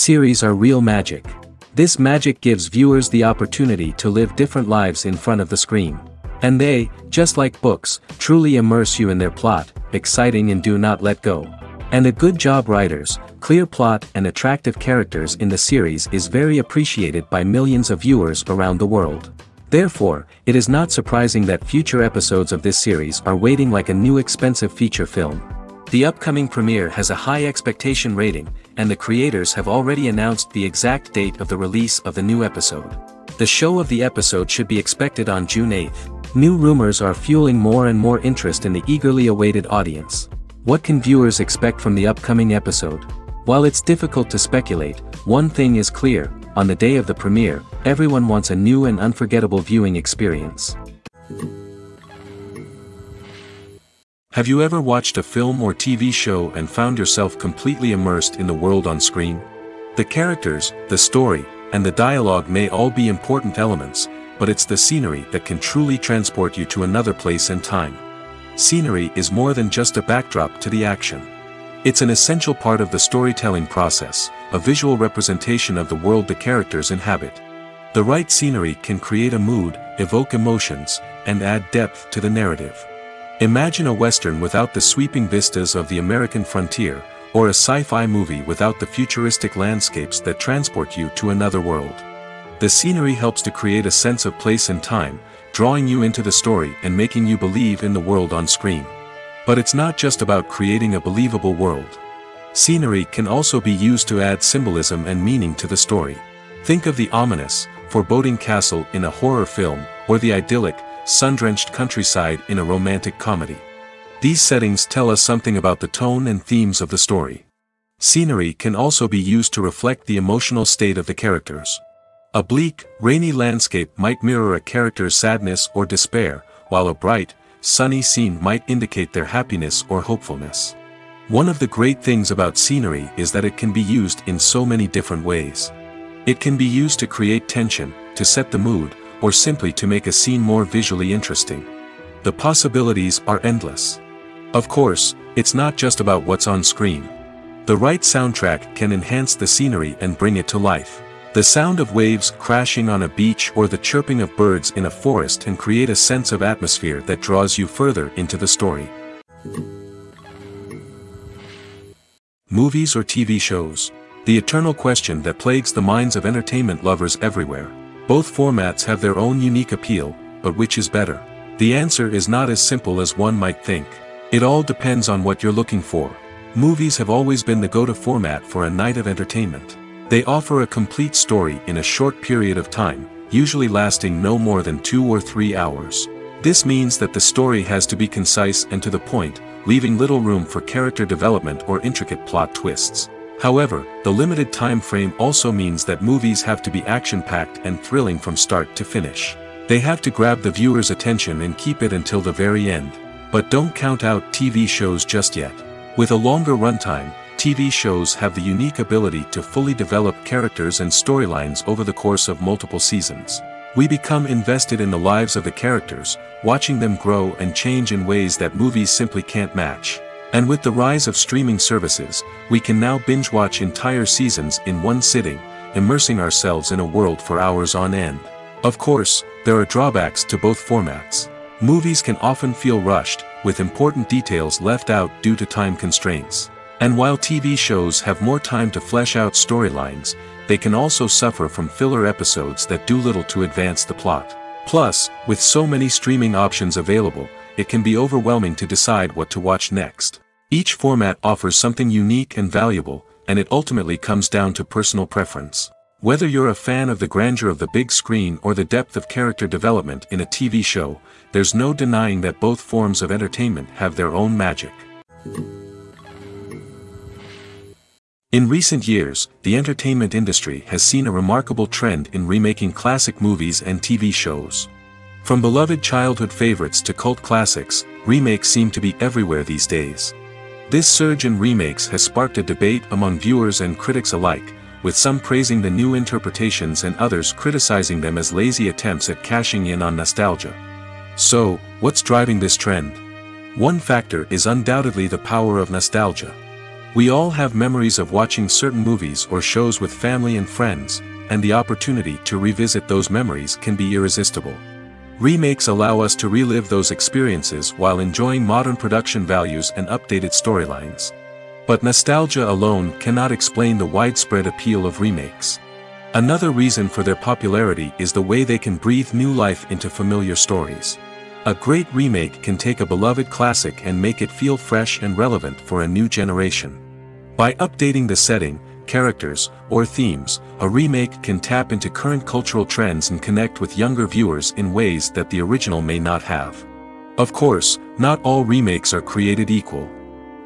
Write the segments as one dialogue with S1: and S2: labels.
S1: Series are real magic. This magic gives viewers the opportunity to live different lives in front of the screen. And they, just like books, truly immerse you in their plot, exciting and do not let go. And a good job writers, clear plot and attractive characters in the series is very appreciated by millions of viewers around the world. Therefore, it is not surprising that future episodes of this series are waiting like a new expensive feature film. The upcoming premiere has a high expectation rating, and the creators have already announced the exact date of the release of the new episode. The show of the episode should be expected on June 8th. New rumors are fueling more and more interest in the eagerly awaited audience. What can viewers expect from the upcoming episode? While it's difficult to speculate, one thing is clear: on the day of the premiere, everyone wants a new and unforgettable viewing experience. Have you ever watched a film or TV show and found yourself completely immersed in the world on screen? The characters, the story, and the dialogue may all be important elements, but it's the scenery that can truly transport you to another place and time. Scenery is more than just a backdrop to the action. It's an essential part of the storytelling process, a visual representation of the world the characters inhabit. The right scenery can create a mood, evoke emotions, and add depth to the narrative. Imagine a Western without the sweeping vistas of the American frontier, or a sci-fi movie without the futuristic landscapes that transport you to another world. The scenery helps to create a sense of place and time, drawing you into the story and making you believe in the world on screen. But it's not just about creating a believable world. Scenery can also be used to add symbolism and meaning to the story. Think of the ominous, foreboding castle in a horror film, or the idyllic, sun-drenched countryside in a romantic comedy. These settings tell us something about the tone and themes of the story. Scenery can also be used to reflect the emotional state of the characters. A bleak, rainy landscape might mirror a character's sadness or despair, while a bright, sunny scene might indicate their happiness or hopefulness. One of the great things about scenery is that it can be used in so many different ways. It can be used to create tension, to set the mood, or simply to make a scene more visually interesting. The possibilities are endless. Of course, it's not just about what's on screen. The right soundtrack can enhance the scenery and bring it to life. The sound of waves crashing on a beach or the chirping of birds in a forest can create a sense of atmosphere that draws you further into the story. Movies or TV shows? The eternal question that plagues the minds of entertainment lovers everywhere. Both formats have their own unique appeal, but which is better? The answer is not as simple as one might think. It all depends on what you're looking for. Movies have always been the go-to format for a night of entertainment. They offer a complete story in a short period of time, usually lasting no more than 2 or 3 hours. This means that the story has to be concise and to the point, leaving little room for character development or intricate plot twists. However, the limited time frame also means that movies have to be action-packed and thrilling from start to finish. They have to grab the viewer's attention and keep it until the very end. But don't count out TV shows just yet. With a longer runtime, TV shows have the unique ability to fully develop characters and storylines over the course of multiple seasons. We become invested in the lives of the characters, watching them grow and change in ways that movies simply can't match. And with the rise of streaming services, we can now binge-watch entire seasons in one sitting, immersing ourselves in a world for hours on end. Of course, there are drawbacks to both formats. Movies can often feel rushed, with important details left out due to time constraints. And while TV shows have more time to flesh out storylines, they can also suffer from filler episodes that do little to advance the plot. Plus, with so many streaming options available, it can be overwhelming to decide what to watch next. Each format offers something unique and valuable, and it ultimately comes down to personal preference. Whether you're a fan of the grandeur of the big screen or the depth of character development in a TV show, there's no denying that both forms of entertainment have their own magic. In recent years, the entertainment industry has seen a remarkable trend in remaking classic movies and TV shows. From beloved childhood favorites to cult classics, remakes seem to be everywhere these days. This surge in remakes has sparked a debate among viewers and critics alike, with some praising the new interpretations and others criticizing them as lazy attempts at cashing in on nostalgia. So, what's driving this trend? One factor is undoubtedly the power of nostalgia. We all have memories of watching certain movies or shows with family and friends, and the opportunity to revisit those memories can be irresistible. Remakes allow us to relive those experiences while enjoying modern production values and updated storylines. But nostalgia alone cannot explain the widespread appeal of remakes. Another reason for their popularity is the way they can breathe new life into familiar stories. A great remake can take a beloved classic and make it feel fresh and relevant for a new generation. By updating the setting, characters, or themes, a remake can tap into current cultural trends and connect with younger viewers in ways that the original may not have. Of course, not all remakes are created equal.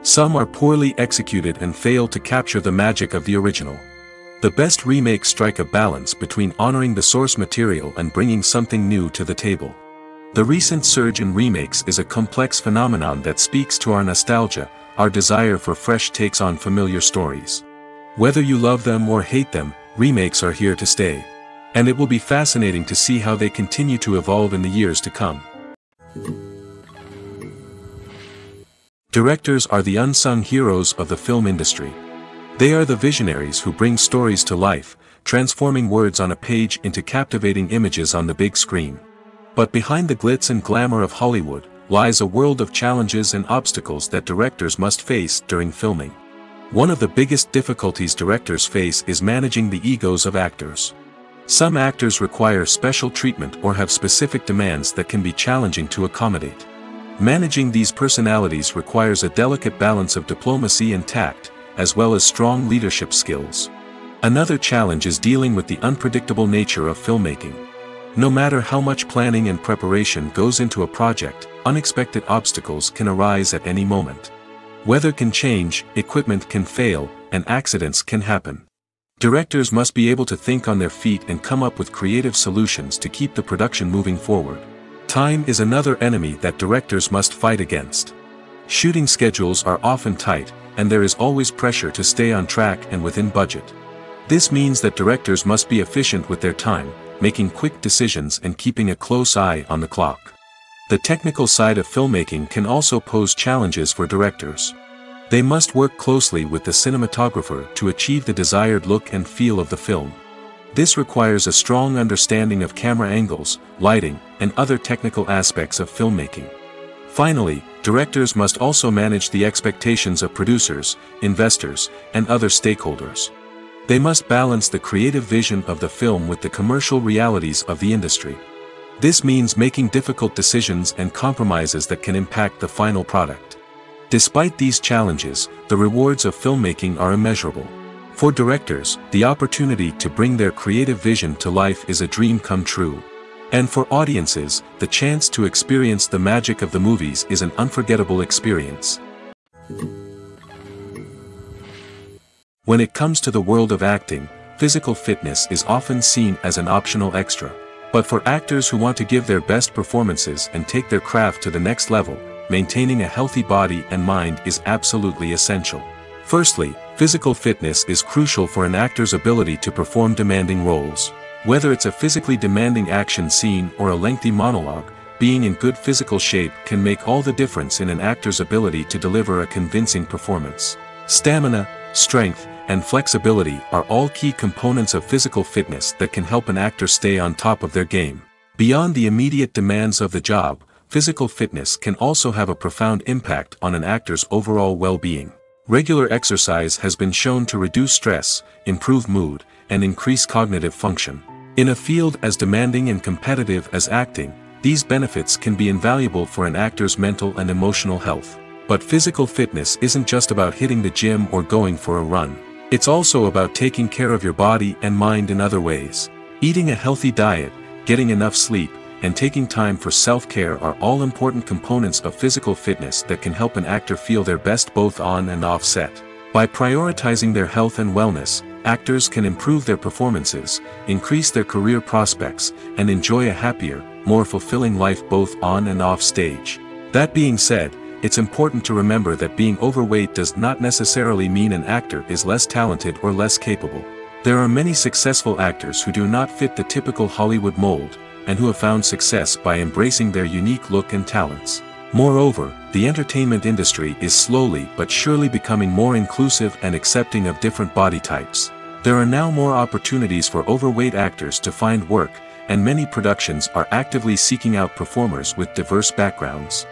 S1: Some are poorly executed and fail to capture the magic of the original. The best remakes strike a balance between honoring the source material and bringing something new to the table. The recent surge in remakes is a complex phenomenon that speaks to our nostalgia, our desire for fresh takes on familiar stories. Whether you love them or hate them, remakes are here to stay. And it will be fascinating to see how they continue to evolve in the years to come. Directors are the unsung heroes of the film industry. They are the visionaries who bring stories to life, transforming words on a page into captivating images on the big screen. But behind the glitz and glamour of Hollywood, lies a world of challenges and obstacles that directors must face during filming. One of the biggest difficulties directors face is managing the egos of actors. Some actors require special treatment or have specific demands that can be challenging to accommodate. Managing these personalities requires a delicate balance of diplomacy and tact, as well as strong leadership skills. Another challenge is dealing with the unpredictable nature of filmmaking. No matter how much planning and preparation goes into a project, unexpected obstacles can arise at any moment. Weather can change, equipment can fail, and accidents can happen. Directors must be able to think on their feet and come up with creative solutions to keep the production moving forward. Time is another enemy that directors must fight against. Shooting schedules are often tight, and there is always pressure to stay on track and within budget. This means that directors must be efficient with their time, making quick decisions and keeping a close eye on the clock. The technical side of filmmaking can also pose challenges for directors. They must work closely with the cinematographer to achieve the desired look and feel of the film. This requires a strong understanding of camera angles, lighting, and other technical aspects of filmmaking. Finally, directors must also manage the expectations of producers, investors, and other stakeholders. They must balance the creative vision of the film with the commercial realities of the industry. This means making difficult decisions and compromises that can impact the final product. Despite these challenges, the rewards of filmmaking are immeasurable. For directors, the opportunity to bring their creative vision to life is a dream come true. And for audiences, the chance to experience the magic of the movies is an unforgettable experience. When it comes to the world of acting, physical fitness is often seen as an optional extra. But for actors who want to give their best performances and take their craft to the next level, maintaining a healthy body and mind is absolutely essential. Firstly, physical fitness is crucial for an actor's ability to perform demanding roles. Whether it's a physically demanding action scene or a lengthy monologue, being in good physical shape can make all the difference in an actor's ability to deliver a convincing performance. Stamina, strength, and flexibility are all key components of physical fitness that can help an actor stay on top of their game. Beyond the immediate demands of the job, physical fitness can also have a profound impact on an actor's overall well-being. Regular exercise has been shown to reduce stress, improve mood, and increase cognitive function. In a field as demanding and competitive as acting, these benefits can be invaluable for an actor's mental and emotional health. But physical fitness isn't just about hitting the gym or going for a run. It's also about taking care of your body and mind in other ways. Eating a healthy diet, getting enough sleep, and taking time for self-care are all important components of physical fitness that can help an actor feel their best both on and off set. By prioritizing their health and wellness, actors can improve their performances, increase their career prospects, and enjoy a happier, more fulfilling life both on and off stage. That being said, it's important to remember that being overweight does not necessarily mean an actor is less talented or less capable. There are many successful actors who do not fit the typical Hollywood mold, and who have found success by embracing their unique look and talents. Moreover, the entertainment industry is slowly but surely becoming more inclusive and accepting of different body types. There are now more opportunities for overweight actors to find work, and many productions are actively seeking out performers with diverse backgrounds.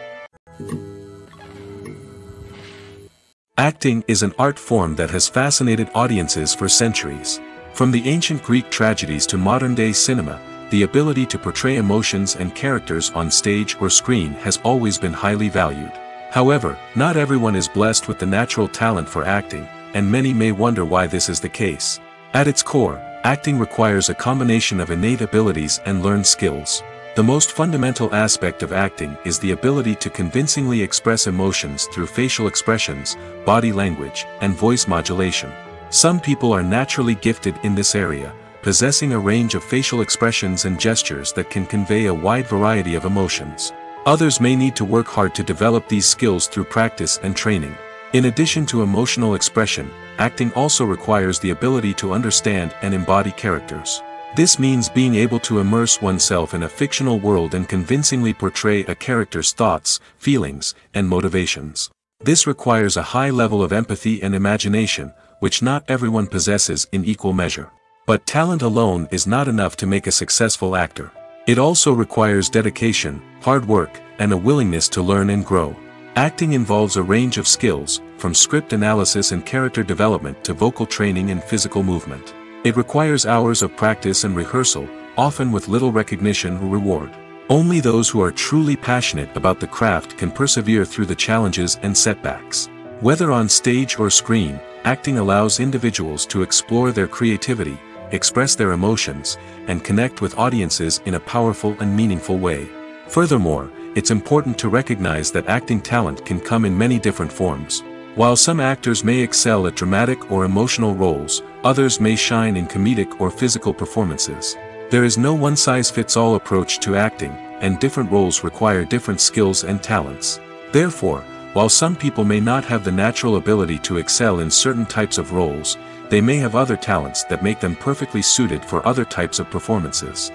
S1: Acting is an art form that has fascinated audiences for centuries. From the ancient Greek tragedies to modern-day cinema, the ability to portray emotions and characters on stage or screen has always been highly valued. However, not everyone is blessed with the natural talent for acting, and many may wonder why this is the case. At its core, acting requires a combination of innate abilities and learned skills. The most fundamental aspect of acting is the ability to convincingly express emotions through facial expressions, body language, and voice modulation. Some people are naturally gifted in this area, possessing a range of facial expressions and gestures that can convey a wide variety of emotions. Others may need to work hard to develop these skills through practice and training. In addition to emotional expression, acting also requires the ability to understand and embody characters. This means being able to immerse oneself in a fictional world and convincingly portray a character's thoughts, feelings, and motivations. This requires a high level of empathy and imagination, which not everyone possesses in equal measure. But talent alone is not enough to make a successful actor. It also requires dedication, hard work, and a willingness to learn and grow. Acting involves a range of skills, from script analysis and character development to vocal training and physical movement. It requires hours of practice and rehearsal, often with little recognition or reward. Only those who are truly passionate about the craft can persevere through the challenges and setbacks. Whether on stage or screen, acting allows individuals to explore their creativity, express their emotions, and connect with audiences in a powerful and meaningful way. Furthermore, it's important to recognize that acting talent can come in many different forms. While some actors may excel at dramatic or emotional roles, others may shine in comedic or physical performances. There is no one-size-fits-all approach to acting, and different roles require different skills and talents. Therefore, while some people may not have the natural ability to excel in certain types of roles, they may have other talents that make them perfectly suited for other types of performances.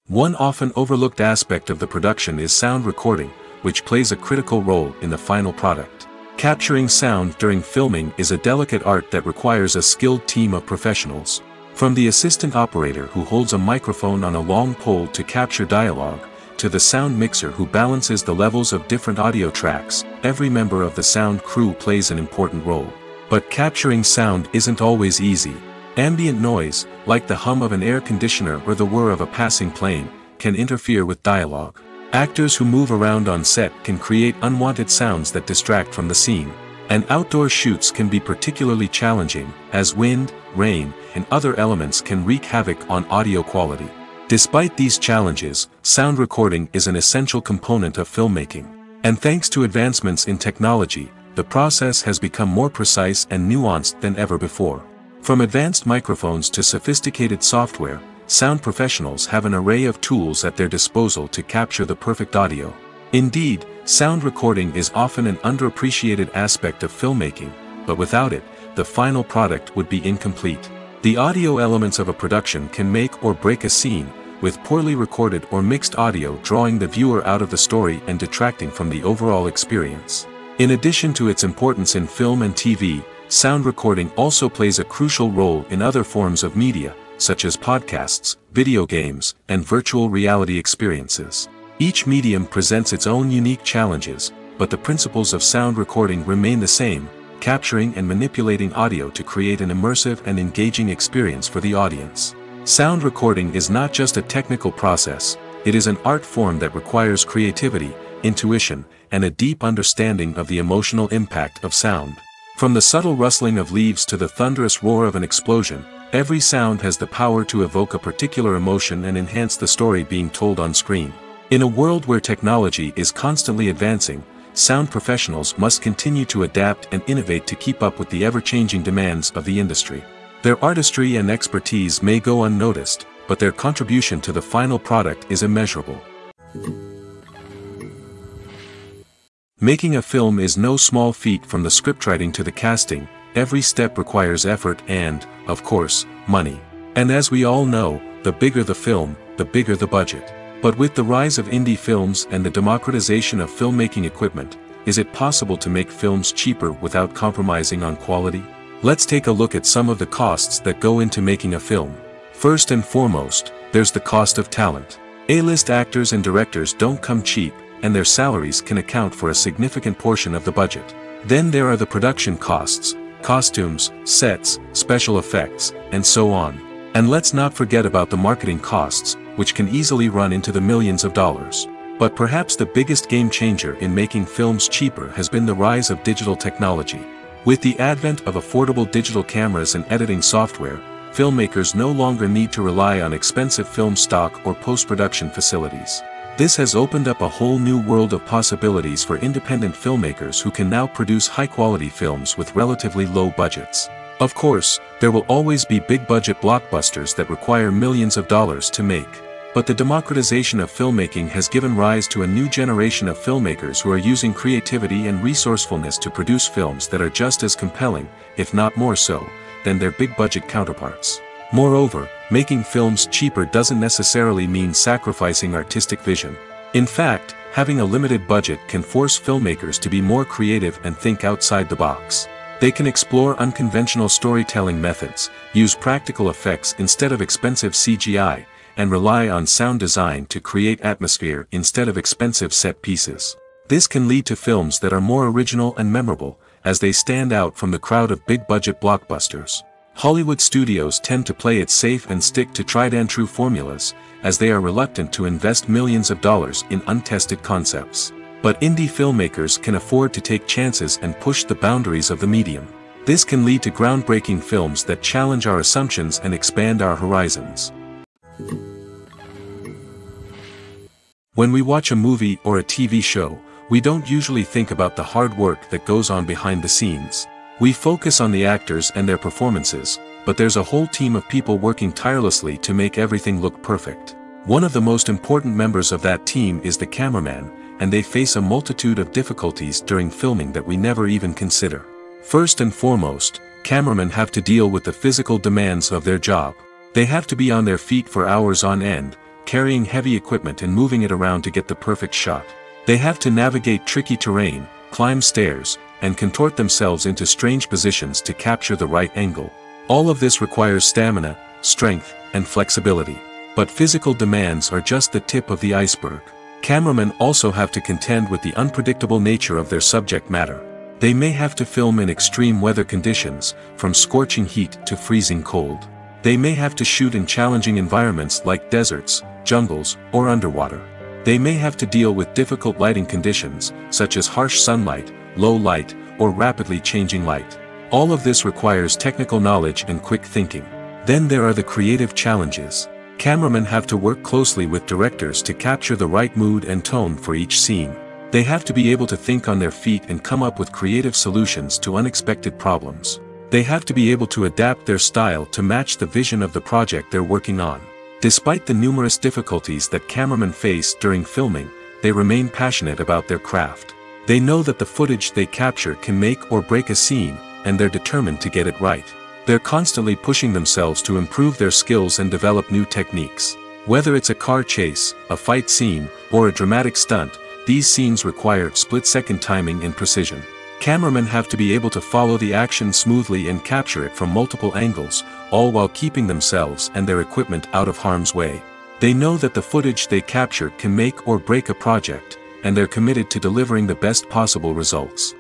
S1: One often overlooked aspect of the production is sound recording, which plays a critical role in the final product. Capturing sound during filming is a delicate art that requires a skilled team of professionals. From the assistant operator who holds a microphone on a long pole to capture dialogue, to the sound mixer who balances the levels of different audio tracks, every member of the sound crew plays an important role. But capturing sound isn't always easy. Ambient noise, like the hum of an air conditioner or the whir of a passing plane, can interfere with dialogue. Actors who move around on set can create unwanted sounds that distract from the scene. And outdoor shoots can be particularly challenging, as wind, rain, and other elements can wreak havoc on audio quality. Despite these challenges, sound recording is an essential component of filmmaking. And thanks to advancements in technology, the process has become more precise and nuanced than ever before. From advanced microphones to sophisticated software, sound professionals have an array of tools at their disposal to capture the perfect audio. Indeed, sound recording is often an underappreciated aspect of filmmaking, but without it, the final product would be incomplete. The audio elements of a production can make or break a scene, with poorly recorded or mixed audio drawing the viewer out of the story and detracting from the overall experience. In addition to its importance in film and TV, sound recording also plays a crucial role in other forms of media, such as podcasts, video games, and virtual reality experiences. Each medium presents its own unique challenges, but the principles of sound recording remain the same, capturing and manipulating audio to create an immersive and engaging experience for the audience. Sound recording is not just a technical process, it is an art form that requires creativity, intuition, and a deep understanding of the emotional impact of sound. From the subtle rustling of leaves to the thunderous roar of an explosion, every sound has the power to evoke a particular emotion and enhance the story being told on screen. In a world where technology is constantly advancing, sound professionals must continue to adapt and innovate to keep up with the ever-changing demands of the industry. Their artistry and expertise may go unnoticed, but their contribution to the final product is immeasurable. Making a film is no small feat. From the scriptwriting to the casting, every step requires effort and, of course, money. And as we all know, the bigger the film, the bigger the budget. But with the rise of indie films and the democratization of filmmaking equipment, is it possible to make films cheaper without compromising on quality? Let's take a look at some of the costs that go into making a film. First and foremost, there's the cost of talent. A-list actors and directors don't come cheap, and their salaries can account for a significant portion of the budget. Then there are the production costs, costumes, sets, special effects, and so on. And let's not forget about the marketing costs, which can easily run into the millions of dollars. But perhaps the biggest game changer in making films cheaper has been the rise of digital technology. With the advent of affordable digital cameras and editing software, filmmakers no longer need to rely on expensive film stock or post-production facilities. This has opened up a whole new world of possibilities for independent filmmakers who can now produce high-quality films with relatively low budgets. Of course, there will always be big-budget blockbusters that require millions of dollars to make. But the democratization of filmmaking has given rise to a new generation of filmmakers who are using creativity and resourcefulness to produce films that are just as compelling, if not more so, than their big-budget counterparts. Moreover, making films cheaper doesn't necessarily mean sacrificing artistic vision. In fact, having a limited budget can force filmmakers to be more creative and think outside the box. They can explore unconventional storytelling methods, use practical effects instead of expensive CGI, and rely on sound design to create atmosphere instead of expensive set pieces. This can lead to films that are more original and memorable, as they stand out from the crowd of big-budget blockbusters. Hollywood studios tend to play it safe and stick to tried-and-true formulas, as they are reluctant to invest millions of dollars in untested concepts. But indie filmmakers can afford to take chances and push the boundaries of the medium. This can lead to groundbreaking films that challenge our assumptions and expand our horizons. When we watch a movie or a TV show, we don't usually think about the hard work that goes on behind the scenes. We focus on the actors and their performances, but there's a whole team of people working tirelessly to make everything look perfect. One of the most important members of that team is the cameraman, and they face a multitude of difficulties during filming that we never even consider. First and foremost, cameramen have to deal with the physical demands of their job. They have to be on their feet for hours on end, carrying heavy equipment and moving it around to get the perfect shot. They have to navigate tricky terrain, climb stairs, and contort themselves into strange positions to capture the right angle. All of this requires stamina, strength, and flexibility. But physical demands are just the tip of the iceberg. Cameramen also have to contend with the unpredictable nature of their subject matter. They may have to film in extreme weather conditions, from scorching heat to freezing cold. They may have to shoot in challenging environments like deserts, jungles, or underwater. They may have to deal with difficult lighting conditions, such as harsh sunlight, low light, or rapidly changing light. All of this requires technical knowledge and quick thinking. Then there are the creative challenges. Cameramen have to work closely with directors to capture the right mood and tone for each scene. They have to be able to think on their feet and come up with creative solutions to unexpected problems. They have to be able to adapt their style to match the vision of the project they're working on. Despite the numerous difficulties that cameramen face during filming, they remain passionate about their craft. They know that the footage they capture can make or break a scene, and they're determined to get it right. They're constantly pushing themselves to improve their skills and develop new techniques. Whether it's a car chase, a fight scene, or a dramatic stunt, these scenes require split-second timing and precision. Cameramen have to be able to follow the action smoothly and capture it from multiple angles, all while keeping themselves and their equipment out of harm's way. They know that the footage they capture can make or break a project, and they're committed to delivering the best possible results.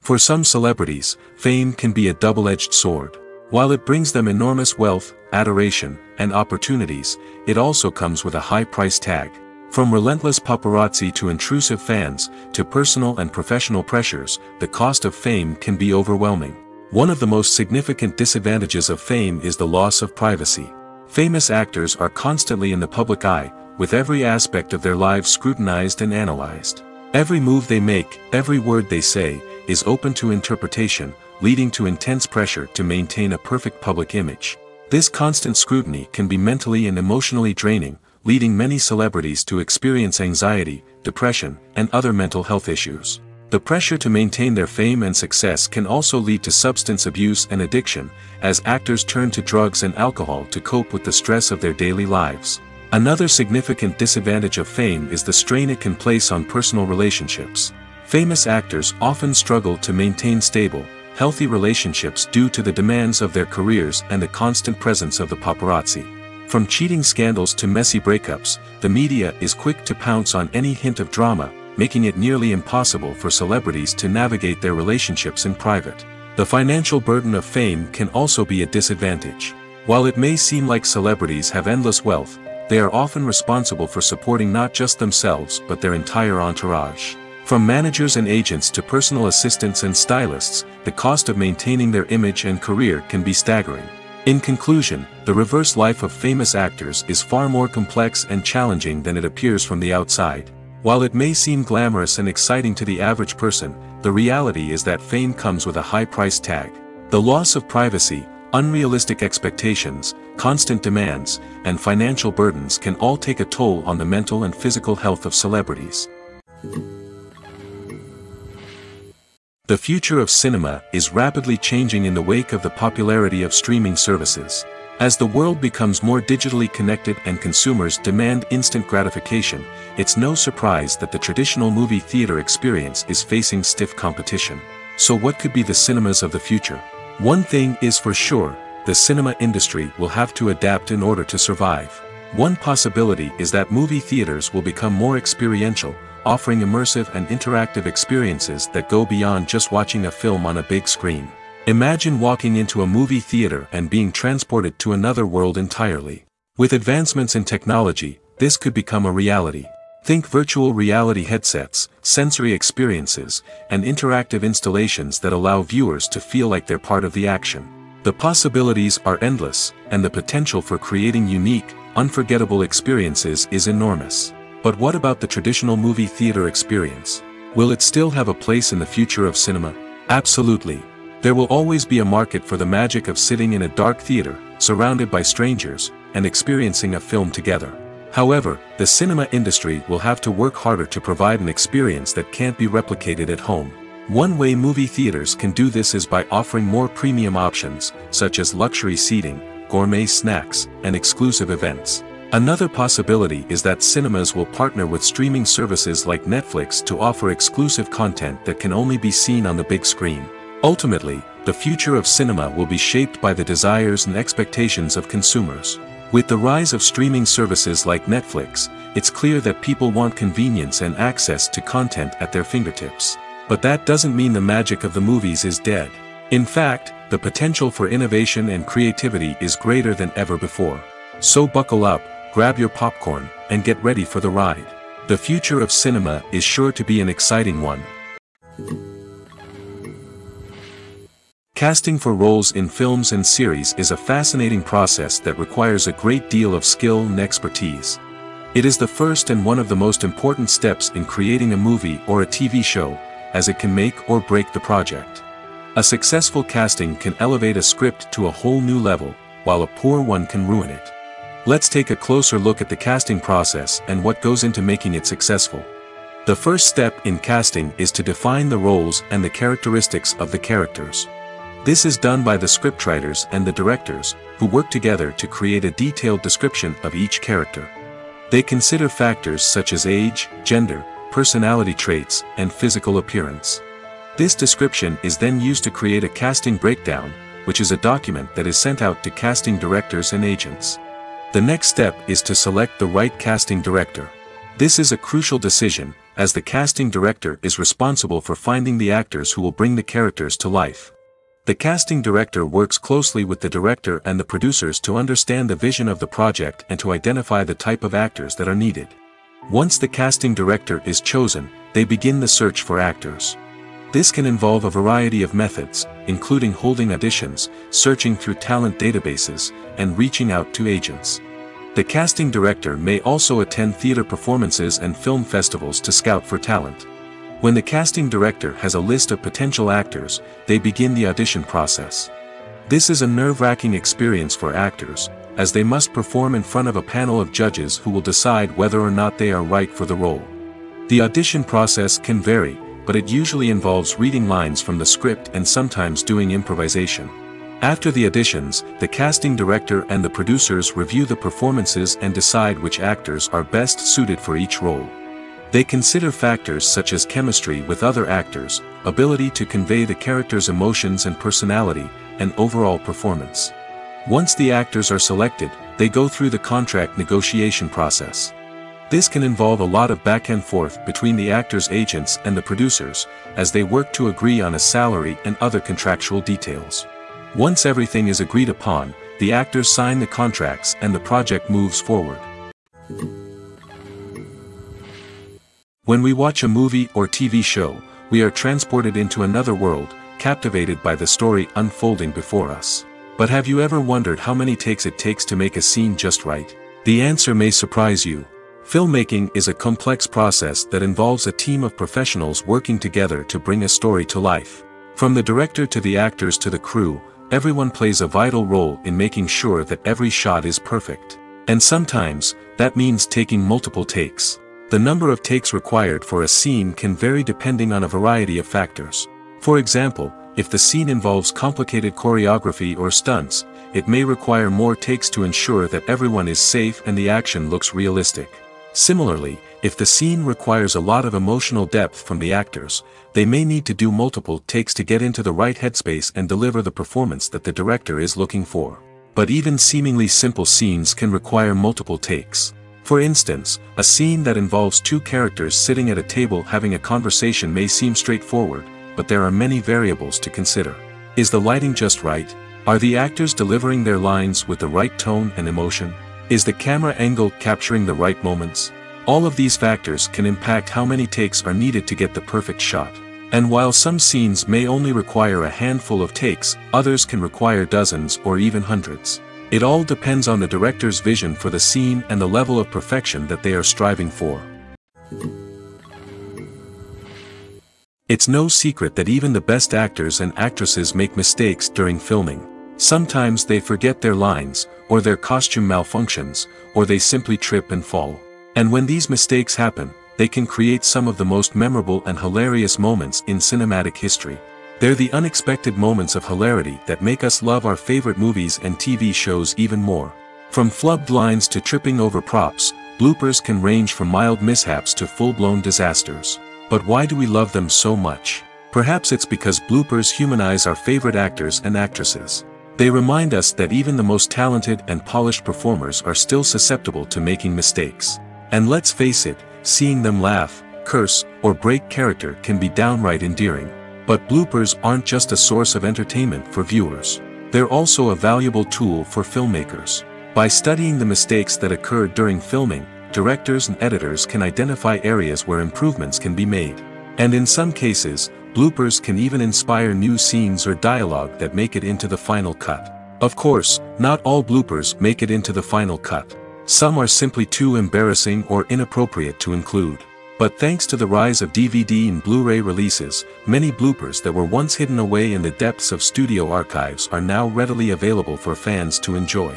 S1: For some celebrities, fame can be a double-edged sword. While it brings them enormous wealth, adoration, and opportunities, it also comes with a high price tag. From relentless paparazzi to intrusive fans, to personal and professional pressures, the cost of fame can be overwhelming. One of the most significant disadvantages of fame is the loss of privacy. Famous actors are constantly in the public eye, with every aspect of their lives scrutinized and analyzed. Every move they make, every word they say, is open to interpretation, leading to intense pressure to maintain a perfect public image. This constant scrutiny can be mentally and emotionally draining, leading many celebrities to experience anxiety, depression, and other mental health issues. The pressure to maintain their fame and success can also lead to substance abuse and addiction, as actors turn to drugs and alcohol to cope with the stress of their daily lives. Another significant disadvantage of fame is the strain it can place on personal relationships. Famous actors often struggle to maintain stable, healthy relationships due to the demands of their careers and the constant presence of the paparazzi. From cheating scandals to messy breakups, the media is quick to pounce on any hint of drama, making it nearly impossible for celebrities to navigate their relationships in private. The financial burden of fame can also be a disadvantage. While it may seem like celebrities have endless wealth, they are often responsible for supporting not just themselves but their entire entourage. From managers and agents to personal assistants and stylists, the cost of maintaining their image and career can be staggering. In conclusion, the reverse life of famous actors is far more complex and challenging than it appears from the outside. While it may seem glamorous and exciting to the average person, the reality is that fame comes with a high price tag. The loss of privacy, unrealistic expectations, constant demands, and financial burdens can all take a toll on the mental and physical health of celebrities. The future of cinema is rapidly changing in the wake of the popularity of streaming services. As the world becomes more digitally connected and consumers demand instant gratification, it's no surprise that the traditional movie theater experience is facing stiff competition. So what could be the cinemas of the future? One thing is for sure, the cinema industry will have to adapt in order to survive. One possibility is that movie theaters will become more experiential, offering immersive and interactive experiences that go beyond just watching a film on a big screen. Imagine walking into a movie theater and being transported to another world entirely. With advancements in technology, this could become a reality. Think virtual reality headsets, sensory experiences, and interactive installations that allow viewers to feel like they're part of the action. The possibilities are endless, and the potential for creating unique, unforgettable experiences is enormous. But what about the traditional movie theater experience? Will it still have a place in the future of cinema? Absolutely. There will always be a market for the magic of sitting in a dark theater, surrounded by strangers, and experiencing a film together. However, the cinema industry will have to work harder to provide an experience that can't be replicated at home. One way movie theaters can do this is by offering more premium options, such as luxury seating, gourmet snacks, and exclusive events. Another possibility is that cinemas will partner with streaming services like Netflix to offer exclusive content that can only be seen on the big screen. Ultimately, the future of cinema will be shaped by the desires and expectations of consumers. With the rise of streaming services like Netflix, it's clear that people want convenience and access to content at their fingertips. But that doesn't mean the magic of the movies is dead. In fact, the potential for innovation and creativity is greater than ever before. So buckle up, grab your popcorn, and get ready for the ride. The future of cinema is sure to be an exciting one. Casting for roles in films and series is a fascinating process that requires a great deal of skill and expertise. It is the first and one of the most important steps in creating a movie or a TV show, as it can make or break the project. A successful casting can elevate a script to a whole new level, while a poor one can ruin it. Let's take a closer look at the casting process and what goes into making it successful. The first step in casting is to define the roles and the characteristics of the characters. This is done by the scriptwriters and the directors, who work together to create a detailed description of each character. They consider factors such as age, gender, personality traits, and physical appearance. This description is then used to create a casting breakdown, which is a document that is sent out to casting directors and agents. The next step is to select the right casting director. This is a crucial decision, as the casting director is responsible for finding the actors who will bring the characters to life. The casting director works closely with the director and the producers to understand the vision of the project and to identify the type of actors that are needed. Once the casting director is chosen, they begin the search for actors. This can involve a variety of methods, including holding auditions, searching through talent databases, and reaching out to agents. The casting director may also attend theater performances and film festivals to scout for talent. When the casting director has a list of potential actors, they begin the audition process. This is a nerve-wracking experience for actors, as they must perform in front of a panel of judges who will decide whether or not they are right for the role. The audition process can vary, but it usually involves reading lines from the script and sometimes doing improvisation. After the auditions, the casting director and the producers review the performances and decide which actors are best suited for each role. They consider factors such as chemistry with other actors, ability to convey the character's emotions and personality, and overall performance. Once the actors are selected, they go through the contract negotiation process. This can involve a lot of back and forth between the actors' agents and the producers, as they work to agree on a salary and other contractual details. Once everything is agreed upon, the actors sign the contracts and the project moves forward. When we watch a movie or TV show, we are transported into another world, captivated by the story unfolding before us. But have you ever wondered how many takes it takes to make a scene just right? The answer may surprise you. Filmmaking is a complex process that involves a team of professionals working together to bring a story to life. From the director to the actors to the crew, everyone plays a vital role in making sure that every shot is perfect. And sometimes, that means taking multiple takes. The number of takes required for a scene can vary depending on a variety of factors. For example, if the scene involves complicated choreography or stunts, it may require more takes to ensure that everyone is safe and the action looks realistic. Similarly, if the scene requires a lot of emotional depth from the actors, they may need to do multiple takes to get into the right headspace and deliver the performance that the director is looking for. But even seemingly simple scenes can require multiple takes. For instance, a scene that involves two characters sitting at a table having a conversation may seem straightforward, but there are many variables to consider. Is the lighting just right? Are the actors delivering their lines with the right tone and emotion? Is the camera angle capturing the right moments? All of these factors can impact how many takes are needed to get the perfect shot. And while some scenes may only require a handful of takes, others can require dozens or even hundreds. It all depends on the director's vision for the scene and the level of perfection that they are striving for. It's no secret that even the best actors and actresses make mistakes during filming. Sometimes they forget their lines, or their costume malfunctions, or they simply trip and fall. And when these mistakes happen, they can create some of the most memorable and hilarious moments in cinematic history. They're the unexpected moments of hilarity that make us love our favorite movies and TV shows even more. From flubbed lines to tripping over props, bloopers can range from mild mishaps to full-blown disasters. But why do we love them so much? Perhaps it's because bloopers humanize our favorite actors and actresses. They remind us that even the most talented and polished performers are still susceptible to making mistakes. And let's face it, seeing them laugh, curse, or break character can be downright endearing. But bloopers aren't just a source of entertainment for viewers. They're also a valuable tool for filmmakers. By studying the mistakes that occurred during filming, directors and editors can identify areas where improvements can be made. And in some cases, bloopers can even inspire new scenes or dialogue that make it into the final cut. Of course, not all bloopers make it into the final cut. Some are simply too embarrassing or inappropriate to include. But thanks to the rise of DVD and Blu-ray releases, many bloopers that were once hidden away in the depths of studio archives are now readily available for fans to enjoy.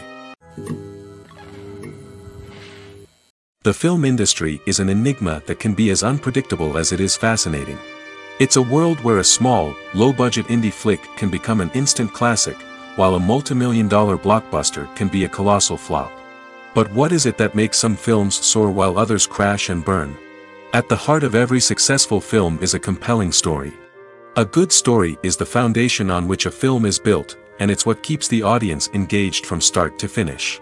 S1: The film industry is an enigma that can be as unpredictable as it is fascinating. It's a world where a small, low-budget indie flick can become an instant classic, while a multi-million-dollar blockbuster can be a colossal flop. But what is it that makes some films soar while others crash and burn? At the heart of every successful film is a compelling story. A good story is the foundation on which a film is built, and it's what keeps the audience engaged from start to finish.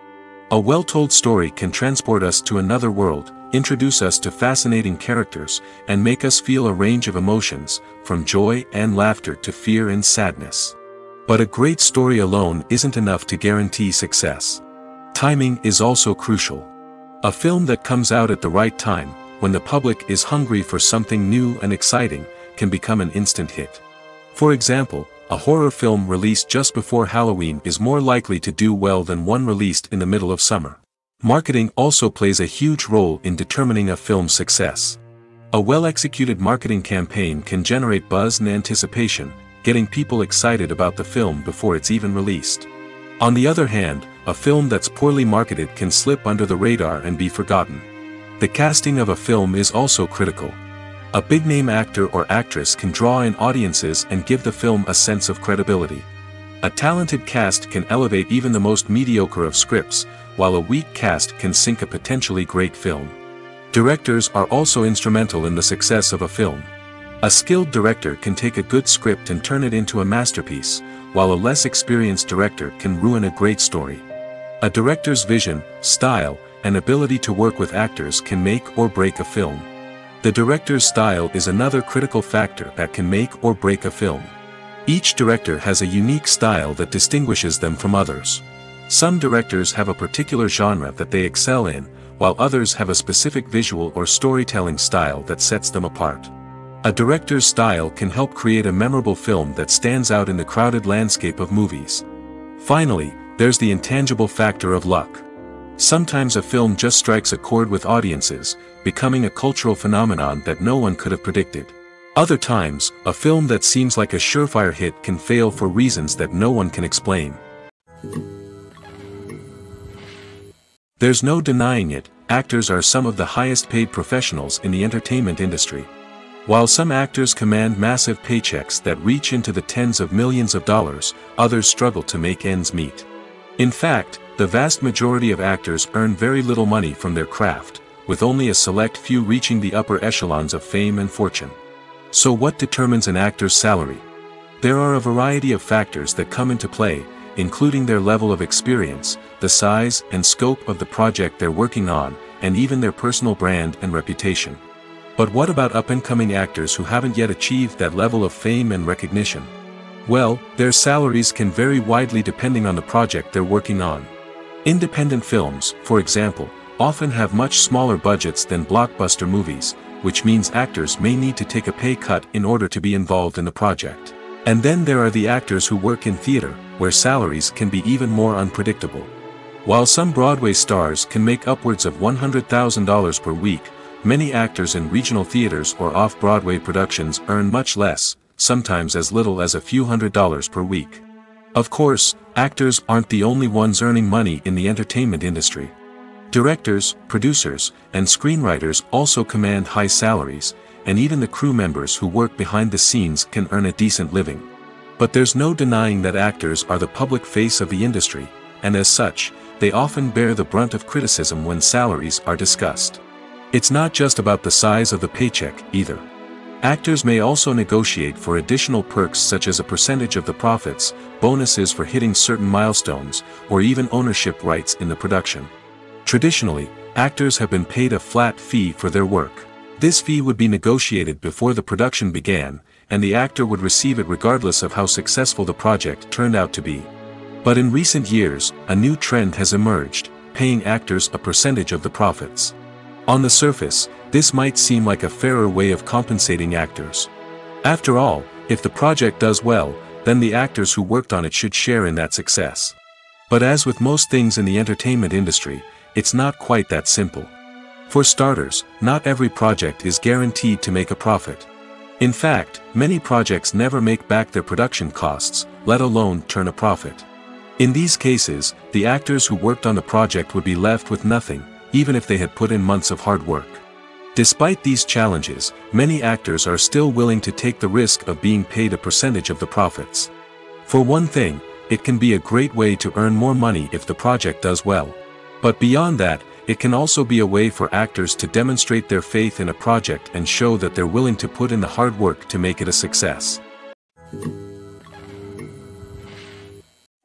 S1: A well-told story can transport us to another world, introduce us to fascinating characters, and make us feel a range of emotions, from joy and laughter to fear and sadness. But a great story alone isn't enough to guarantee success. Timing is also crucial. A film that comes out at the right time, when the public is hungry for something new and exciting, can become an instant hit. For example, a horror film released just before Halloween is more likely to do well than one released in the middle of summer. Marketing also plays a huge role in determining a film's success. A well-executed marketing campaign can generate buzz and anticipation, getting people excited about the film before it's even released. On the other hand, a film that's poorly marketed can slip under the radar and be forgotten. The casting of a film is also critical. A big-name actor or actress can draw in audiences and give the film a sense of credibility. A talented cast can elevate even the most mediocre of scripts, while a weak cast can sink a potentially great film. Directors are also instrumental in the success of a film. A skilled director can take a good script and turn it into a masterpiece, while a less experienced director can ruin a great story. A director's vision, style, and ability to work with actors can make or break a film. The director's style is another critical factor that can make or break a film. Each director has a unique style that distinguishes them from others. Some directors have a particular genre that they excel in, while others have a specific visual or storytelling style that sets them apart. A director's style can help create a memorable film that stands out in the crowded landscape of movies. Finally, there's the intangible factor of luck. Sometimes a film just strikes a chord with audiences, becoming a cultural phenomenon that no one could have predicted. Other times, a film that seems like a surefire hit can fail for reasons that no one can explain. There's no denying it, actors are some of the highest paid professionals in the entertainment industry. While some actors command massive paychecks that reach into the tens of millions of dollars, others struggle to make ends meet. In fact, the vast majority of actors earn very little money from their craft, with only a select few reaching the upper echelons of fame and fortune. So what determines an actor's salary? There are a variety of factors that come into play, including their level of experience, the size and scope of the project they're working on, and even their personal brand and reputation. But what about up-and-coming actors who haven't yet achieved that level of fame and recognition? Well, their salaries can vary widely depending on the project they're working on. Independent films, for example, often have much smaller budgets than blockbuster movies, which means actors may need to take a pay cut in order to be involved in the project. And then there are the actors who work in theater, where salaries can be even more unpredictable. While some Broadway stars can make upwards of $100,000 per week, many actors in regional theaters or off-Broadway productions earn much less, sometimes as little as a few $100s per week. Of course, actors aren't the only ones earning money in the entertainment industry. Directors, producers, and screenwriters also command high salaries, and even the crew members who work behind the scenes can earn a decent living. But there's no denying that actors are the public face of the industry, and as such, they often bear the brunt of criticism when salaries are discussed. It's not just about the size of the paycheck, either. Actors may also negotiate for additional perks such as a percentage of the profits, bonuses for hitting certain milestones, or even ownership rights in the production. Traditionally, actors have been paid a flat fee for their work. This fee would be negotiated before the production began, and the actor would receive it regardless of how successful the project turned out to be. But in recent years, a new trend has emerged, paying actors a percentage of the profits. On the surface, this might seem like a fairer way of compensating actors. After all, if the project does well, then the actors who worked on it should share in that success. But as with most things in the entertainment industry, it's not quite that simple. For starters, not every project is guaranteed to make a profit. In fact, many projects never make back their production costs, let alone turn a profit. In these cases, the actors who worked on the project would be left with nothing, even if they had put in months of hard work. Despite these challenges, many actors are still willing to take the risk of being paid a percentage of the profits. For one thing, it can be a great way to earn more money if the project does well. But beyond that, it can also be a way for actors to demonstrate their faith in a project and show that they're willing to put in the hard work to make it a success.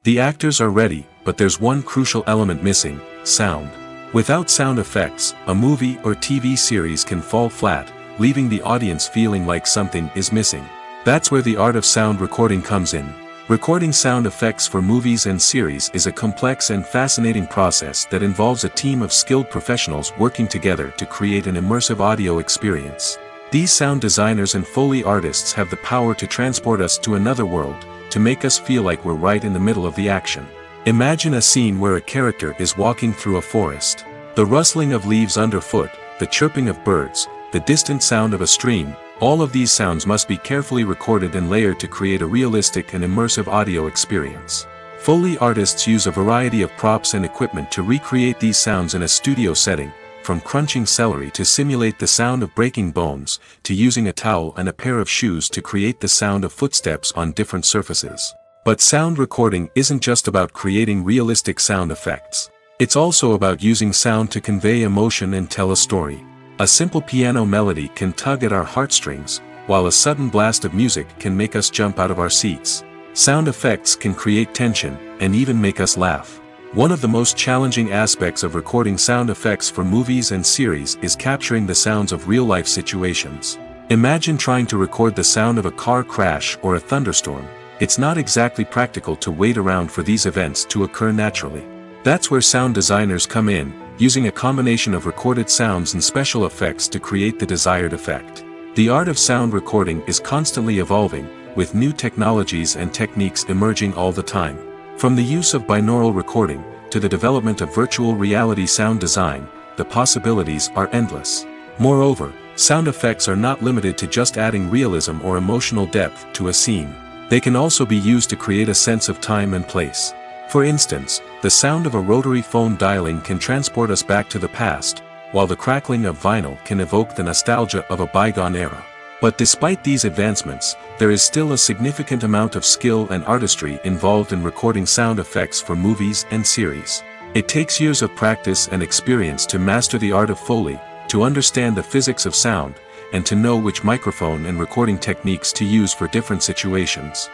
S1: The actors are ready, but there's one crucial element missing: sound. Without sound effects, a movie or TV series can fall flat, leaving the audience feeling like something is missing. That's where the art of sound recording comes in. Recording sound effects for movies and series is a complex and fascinating process that involves a team of skilled professionals working together to create an immersive audio experience. These sound designers and Foley artists have the power to transport us to another world, to make us feel like we're right in the middle of the action. Imagine a scene where a character is walking through a forest. The rustling of leaves underfoot, the chirping of birds, the distant sound of a stream, all of these sounds must be carefully recorded and layered to create a realistic and immersive audio experience. Foley artists use a variety of props and equipment to recreate these sounds in a studio setting, from crunching celery to simulate the sound of breaking bones, to using a towel and a pair of shoes to create the sound of footsteps on different surfaces. But sound recording isn't just about creating realistic sound effects. It's also about using sound to convey emotion and tell a story. A simple piano melody can tug at our heartstrings, while a sudden blast of music can make us jump out of our seats. Sound effects can create tension, and even make us laugh. One of the most challenging aspects of recording sound effects for movies and series is capturing the sounds of real-life situations. Imagine trying to record the sound of a car crash or a thunderstorm. It's not exactly practical to wait around for these events to occur naturally. That's where sound designers come in, using a combination of recorded sounds and special effects to create the desired effect. The art of sound recording is constantly evolving, with new technologies and techniques emerging all the time. From the use of binaural recording, to the development of virtual reality sound design, the possibilities are endless. Moreover, sound effects are not limited to just adding realism or emotional depth to a scene. They can also be used to create a sense of time and place. For instance, the sound of a rotary phone dialing can transport us back to the past, while the crackling of vinyl can evoke the nostalgia of a bygone era. But despite these advancements, there is still a significant amount of skill and artistry involved in recording sound effects for movies and series. It takes years of practice and experience to master the art of Foley, to understand the physics of sound, and to know which microphone and recording techniques to use for different situations.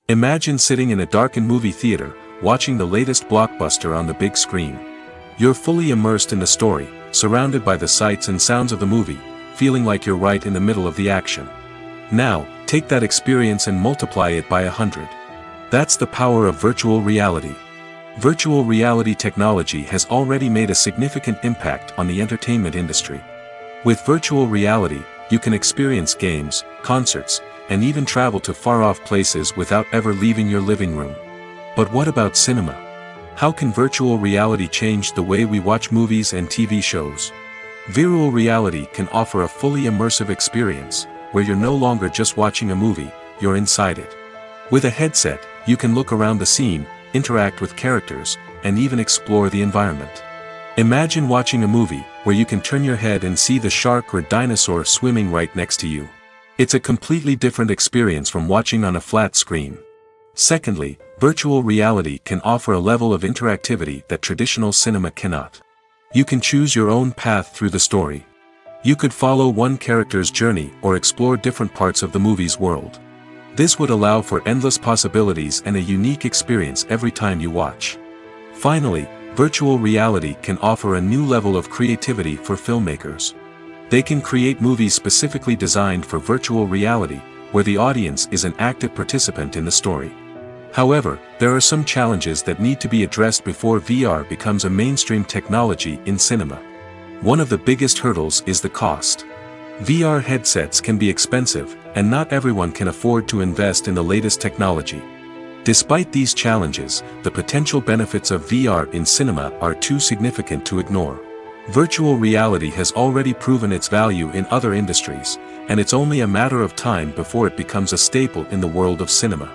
S1: Imagine sitting in a darkened movie theater, watching the latest blockbuster on the big screen. You're fully immersed in the story, surrounded by the sights and sounds of the movie, feeling like you're right in the middle of the action. Now, take that experience and multiply it by 100. That's the power of virtual reality. Virtual reality technology has already made a significant impact on the entertainment industry. With virtual reality, you can experience games, concerts, and even travel to far-off places without ever leaving your living room. But what about cinema? How can virtual reality change the way we watch movies and TV shows? Virtual reality can offer a fully immersive experience, where you're no longer just watching a movie, you're inside it. With a headset, you can look around the scene, interact with characters, and even explore the environment. Imagine watching a movie where you can turn your head and see the shark or dinosaur swimming right next to you. It's a completely different experience from watching on a flat screen. Secondly, virtual reality can offer a level of interactivity that traditional cinema cannot. You can choose your own path through the story. You could follow one character's journey or explore different parts of the movie's world. This would allow for endless possibilities and a unique experience every time you watch. Finally, virtual reality can offer a new level of creativity for filmmakers. They can create movies specifically designed for virtual reality, where the audience is an active participant in the story. However, there are some challenges that need to be addressed before VR becomes a mainstream technology in cinema. One of the biggest hurdles is the cost. VR headsets can be expensive, and not everyone can afford to invest in the latest technology. Despite these challenges, the potential benefits of VR in cinema are too significant to ignore. Virtual reality has already proven its value in other industries, and it's only a matter of time before it becomes a staple in the world of cinema.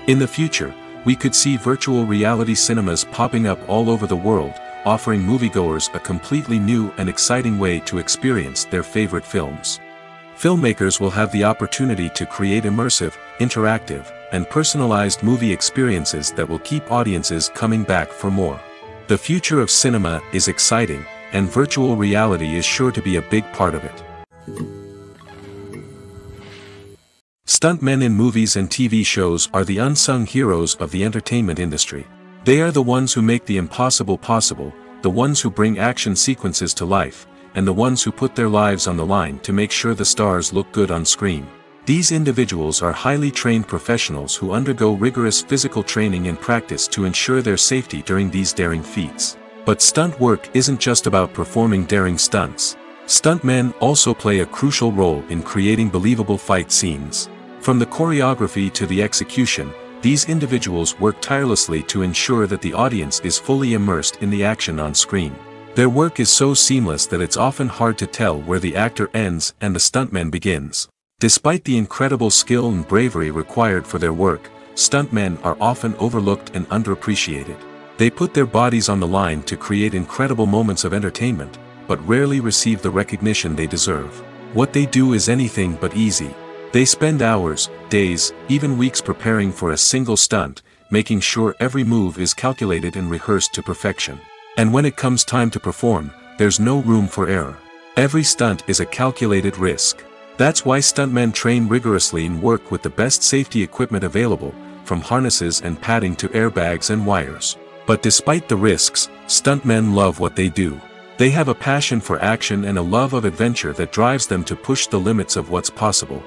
S1: In the future, we could see virtual reality cinemas popping up all over the world, offering moviegoers a completely new and exciting way to experience their favorite films. Filmmakers will have the opportunity to create immersive, interactive, and personalized movie experiences that will keep audiences coming back for more. The future of cinema is exciting, and virtual reality is sure to be a big part of it. Stuntmen in movies and TV shows are the unsung heroes of the entertainment industry. They are the ones who make the impossible possible, the ones who bring action sequences to life, and the ones who put their lives on the line to make sure the stars look good on screen. These individuals are highly trained professionals who undergo rigorous physical training and practice to ensure their safety during these daring feats. But stunt work isn't just about performing daring stunts. Stuntmen also play a crucial role in creating believable fight scenes. From the choreography to the execution, these individuals work tirelessly to ensure that the audience is fully immersed in the action on screen. Their work is so seamless that it's often hard to tell where the actor ends and the stuntman begins. Despite the incredible skill and bravery required for their work, stuntmen are often overlooked and underappreciated. They put their bodies on the line to create incredible moments of entertainment, but rarely receive the recognition they deserve. What they do is anything but easy. They spend hours, days, even weeks preparing for a single stunt, making sure every move is calculated and rehearsed to perfection. And when it comes time to perform, there's no room for error. Every stunt is a calculated risk. That's why stuntmen train rigorously and work with the best safety equipment available, from harnesses and padding to airbags and wires. But despite the risks, stuntmen love what they do. They have a passion for action and a love of adventure that drives them to push the limits of what's possible.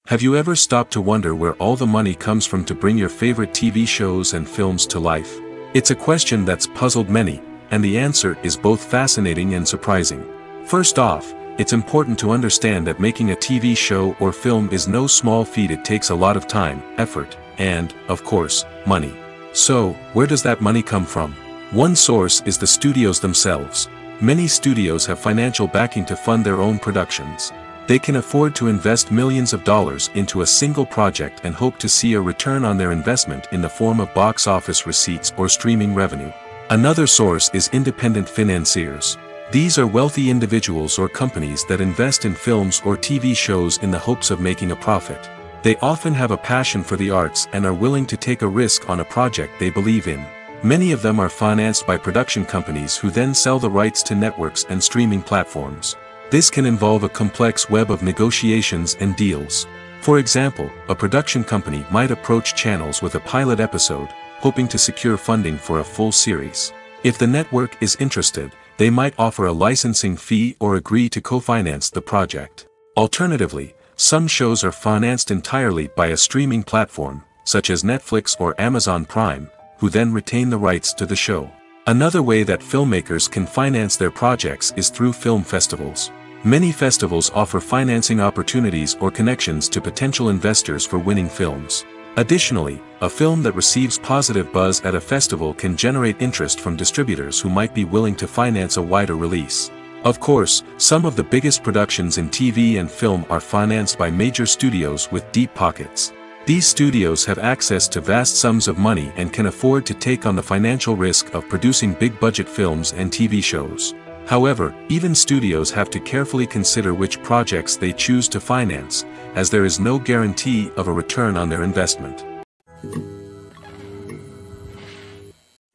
S1: Have you ever stopped to wonder where all the money comes from to bring your favorite TV shows and films to life? It's a question that's puzzled many, and the answer is both fascinating and surprising. First off, it's important to understand that making a TV show or film is no small feat. It takes a lot of time, effort, and, of course, money. So, where does that money come from? One source is the studios themselves. Many studios have financial backing to fund their own productions. They can afford to invest millions of dollars into a single project and hope to see a return on their investment in the form of box office receipts or streaming revenue. Another source is independent financiers. These are wealthy individuals or companies that invest in films or TV shows in the hopes of making a profit. They often have a passion for the arts and are willing to take a risk on a project they believe in. Many of them are financed by production companies who then sell the rights to networks and streaming platforms. This can involve a complex web of negotiations and deals. For example, a production company might approach channels with a pilot episode, hoping to secure funding for a full series. If the network is interested, they might offer a licensing fee or agree to co-finance the project. Alternatively, some shows are financed entirely by a streaming platform, such as Netflix or Amazon Prime, who then retain the rights to the show. Another way that filmmakers can finance their projects is through film festivals. Many festivals offer financing opportunities or connections to potential investors for winning films. Additionally, a film that receives positive buzz at a festival can generate interest from distributors who might be willing to finance a wider release. Of course, some of the biggest productions in TV and film are financed by major studios with deep pockets. These studios have access to vast sums of money and can afford to take on the financial risk of producing big-budget films and TV shows. However, even studios have to carefully consider which projects they choose to finance, as there is no guarantee of a return on their investment.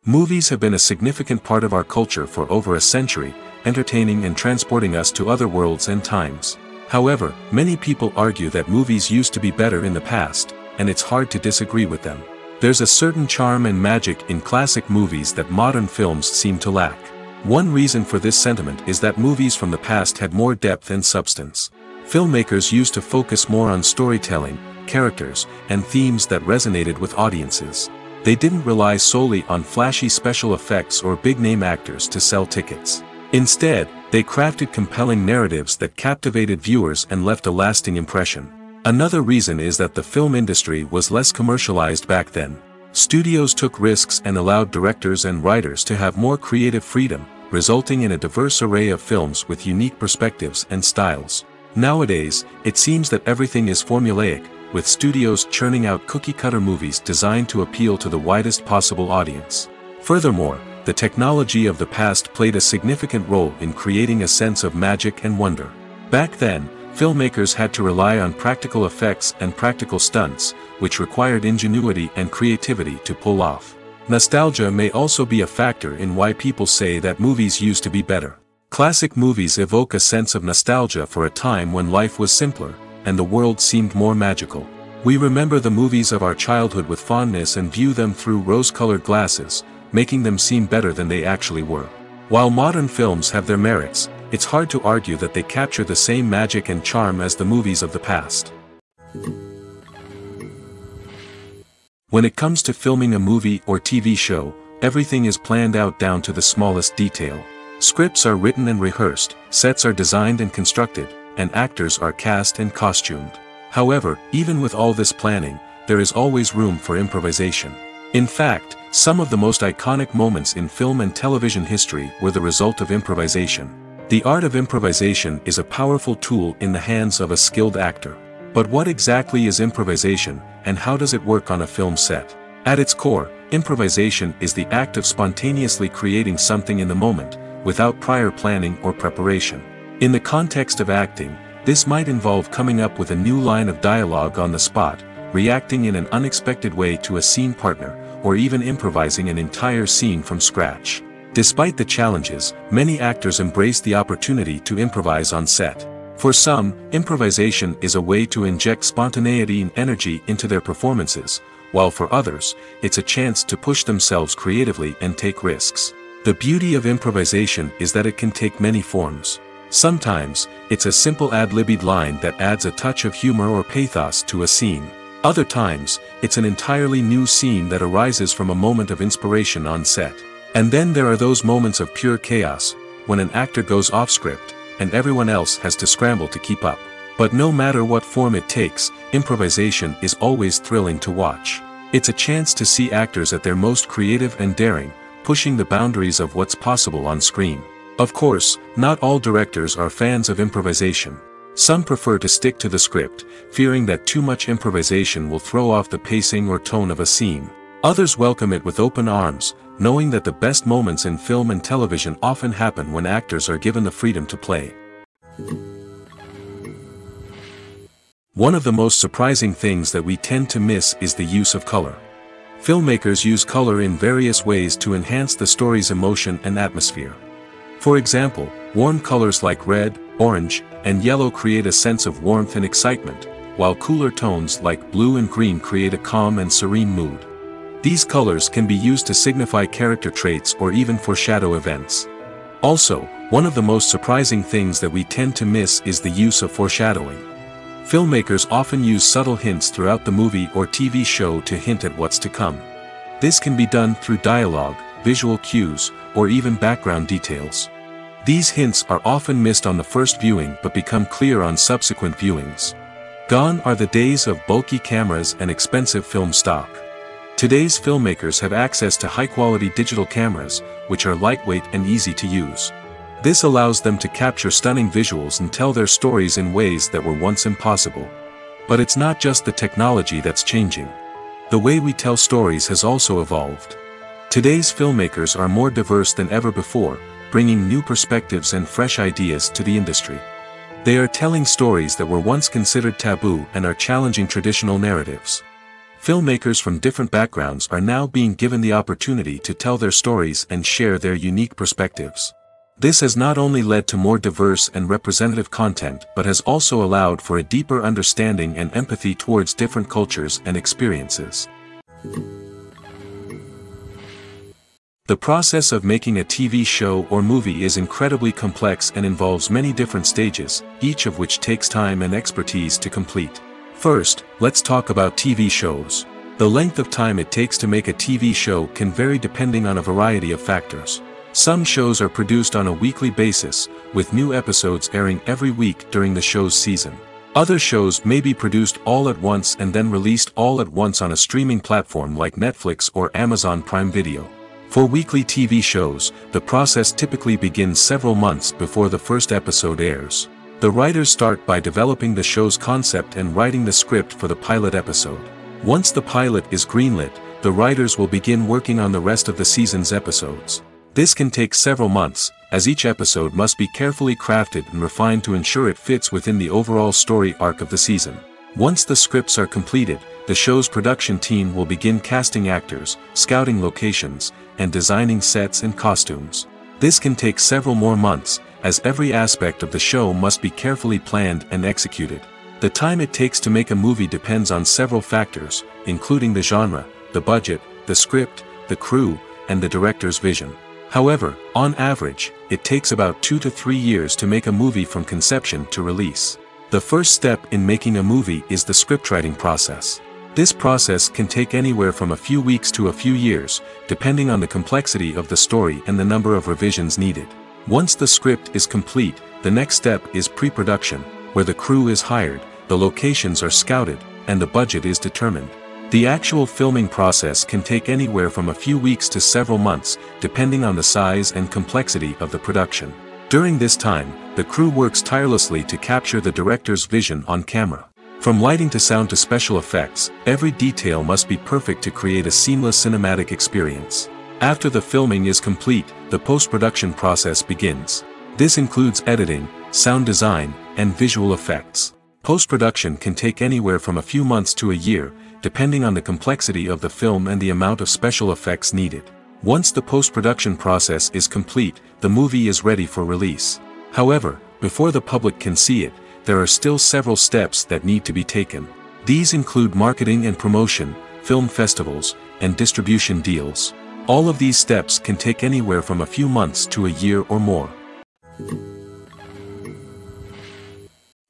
S1: Movies have been a significant part of our culture for over a century, entertaining and transporting us to other worlds and times. However, many people argue that movies used to be better in the past, and it's hard to disagree with them. There's a certain charm and magic in classic movies that modern films seem to lack. One reason for this sentiment is that movies from the past had more depth and substance. Filmmakers used to focus more on storytelling, characters, and themes that resonated with audiences. They didn't rely solely on flashy special effects or big-name actors to sell tickets. Instead, they crafted compelling narratives that captivated viewers and left a lasting impression. Another reason is that the film industry was less commercialized back then. Studios took risks and allowed directors and writers to have more creative freedom, resulting in a diverse array of films with unique perspectives and styles. Nowadays, it seems that everything is formulaic, with studios churning out cookie-cutter movies designed to appeal to the widest possible audience. Furthermore, the technology of the past played a significant role in creating a sense of magic and wonder. Back then, filmmakers had to rely on practical effects and practical stunts, which required ingenuity and creativity to pull off. Nostalgia may also be a factor in why people say that movies used to be better. Classic movies evoke a sense of nostalgia for a time when life was simpler, and the world seemed more magical. We remember the movies of our childhood with fondness and view them through rose-colored glasses, making them seem better than they actually were. While modern films have their merits, it's hard to argue that they capture the same magic and charm as the movies of the past. When it comes to filming a movie or TV show, everything is planned out down to the smallest detail. Scripts are written and rehearsed, sets are designed and constructed, and actors are cast and costumed. However, even with all this planning, there is always room for improvisation. In fact, some of the most iconic moments in film and television history were the result of improvisation. The art of improvisation is a powerful tool in the hands of a skilled actor. But what exactly is improvisation, and how does it work on a film set? At its core, improvisation is the act of spontaneously creating something in the moment, without prior planning or preparation. In the context of acting, this might involve coming up with a new line of dialogue on the spot, reacting in an unexpected way to a scene partner, or even improvising an entire scene from scratch. Despite the challenges, many actors embrace the opportunity to improvise on set. For some, improvisation is a way to inject spontaneity and energy into their performances, while for others, it's a chance to push themselves creatively and take risks. The beauty of improvisation is that it can take many forms. Sometimes, it's a simple ad-libbed line that adds a touch of humor or pathos to a scene. Other times, it's an entirely new scene that arises from a moment of inspiration on set. And then there are those moments of pure chaos, when an actor goes off script, and everyone else has to scramble to keep up. But no matter what form it takes, improvisation is always thrilling to watch. It's a chance to see actors at their most creative and daring, pushing the boundaries of what's possible on screen. Of course, not all directors are fans of improvisation. Some prefer to stick to the script, fearing that too much improvisation will throw off the pacing or tone of a scene. Others welcome it with open arms, knowing that the best moments in film and television often happen when actors are given the freedom to play. One of the most surprising things that we tend to miss is the use of color. Filmmakers use color in various ways to enhance the story's emotion and atmosphere. For example, warm colors like red, orange, and yellow create a sense of warmth and excitement, while cooler tones like blue and green create a calm and serene mood. These colors can be used to signify character traits or even foreshadow events. Also, one of the most surprising things that we tend to miss is the use of foreshadowing. Filmmakers often use subtle hints throughout the movie or TV show to hint at what's to come. This can be done through dialogue, visual cues, or even background details. These hints are often missed on the first viewing but become clear on subsequent viewings. Gone are the days of bulky cameras and expensive film stock. Today's filmmakers have access to high-quality digital cameras, which are lightweight and easy to use. This allows them to capture stunning visuals and tell their stories in ways that were once impossible. But it's not just the technology that's changing. The way we tell stories has also evolved. Today's filmmakers are more diverse than ever before, bringing new perspectives and fresh ideas to the industry. They are telling stories that were once considered taboo and are challenging traditional narratives. Filmmakers from different backgrounds are now being given the opportunity to tell their stories and share their unique perspectives. This has not only led to more diverse and representative content but has also allowed for a deeper understanding and empathy towards different cultures and experiences. The process of making a TV show or movie is incredibly complex and involves many different stages, each of which takes time and expertise to complete. First, let's talk about TV shows. The length of time it takes to make a TV show can vary depending on a variety of factors. Some shows are produced on a weekly basis, with new episodes airing every week during the show's season. Other shows may be produced all at once and then released all at once on a streaming platform like Netflix or Amazon Prime Video. For weekly TV shows, the process typically begins several months before the first episode airs. The writers start by developing the show's concept and writing the script for the pilot episode. Once the pilot is greenlit, the writers will begin working on the rest of the season's episodes. This can take several months, as each episode must be carefully crafted and refined to ensure it fits within the overall story arc of the season. Once the scripts are completed, the show's production team will begin casting actors, scouting locations, and designing sets and costumes. This can take several more months, as every aspect of the show must be carefully planned and executed. The time it takes to make a movie depends on several factors, including the genre, the budget, the script, the crew, and the director's vision. However, on average, it takes about 2 to 3 years to make a movie from conception to release. The first step in making a movie is the scriptwriting process. This process can take anywhere from a few weeks to a few years, depending on the complexity of the story and the number of revisions needed. Once the script is complete, the next step is pre-production, where the crew is hired, the locations are scouted, and the budget is determined. The actual filming process can take anywhere from a few weeks to several months, depending on the size and complexity of the production. During this time, the crew works tirelessly to capture the director's vision on camera. From lighting to sound to special effects, every detail must be perfect to create a seamless cinematic experience. After the filming is complete, the post-production process begins. This includes editing, sound design, and visual effects. Post-production can take anywhere from a few months to a year, depending on the complexity of the film and the amount of special effects needed. Once the post-production process is complete, the movie is ready for release. However, before the public can see it, there are still several steps that need to be taken. These include marketing and promotion, film festivals, and distribution deals. All of these steps can take anywhere from a few months to a year or more.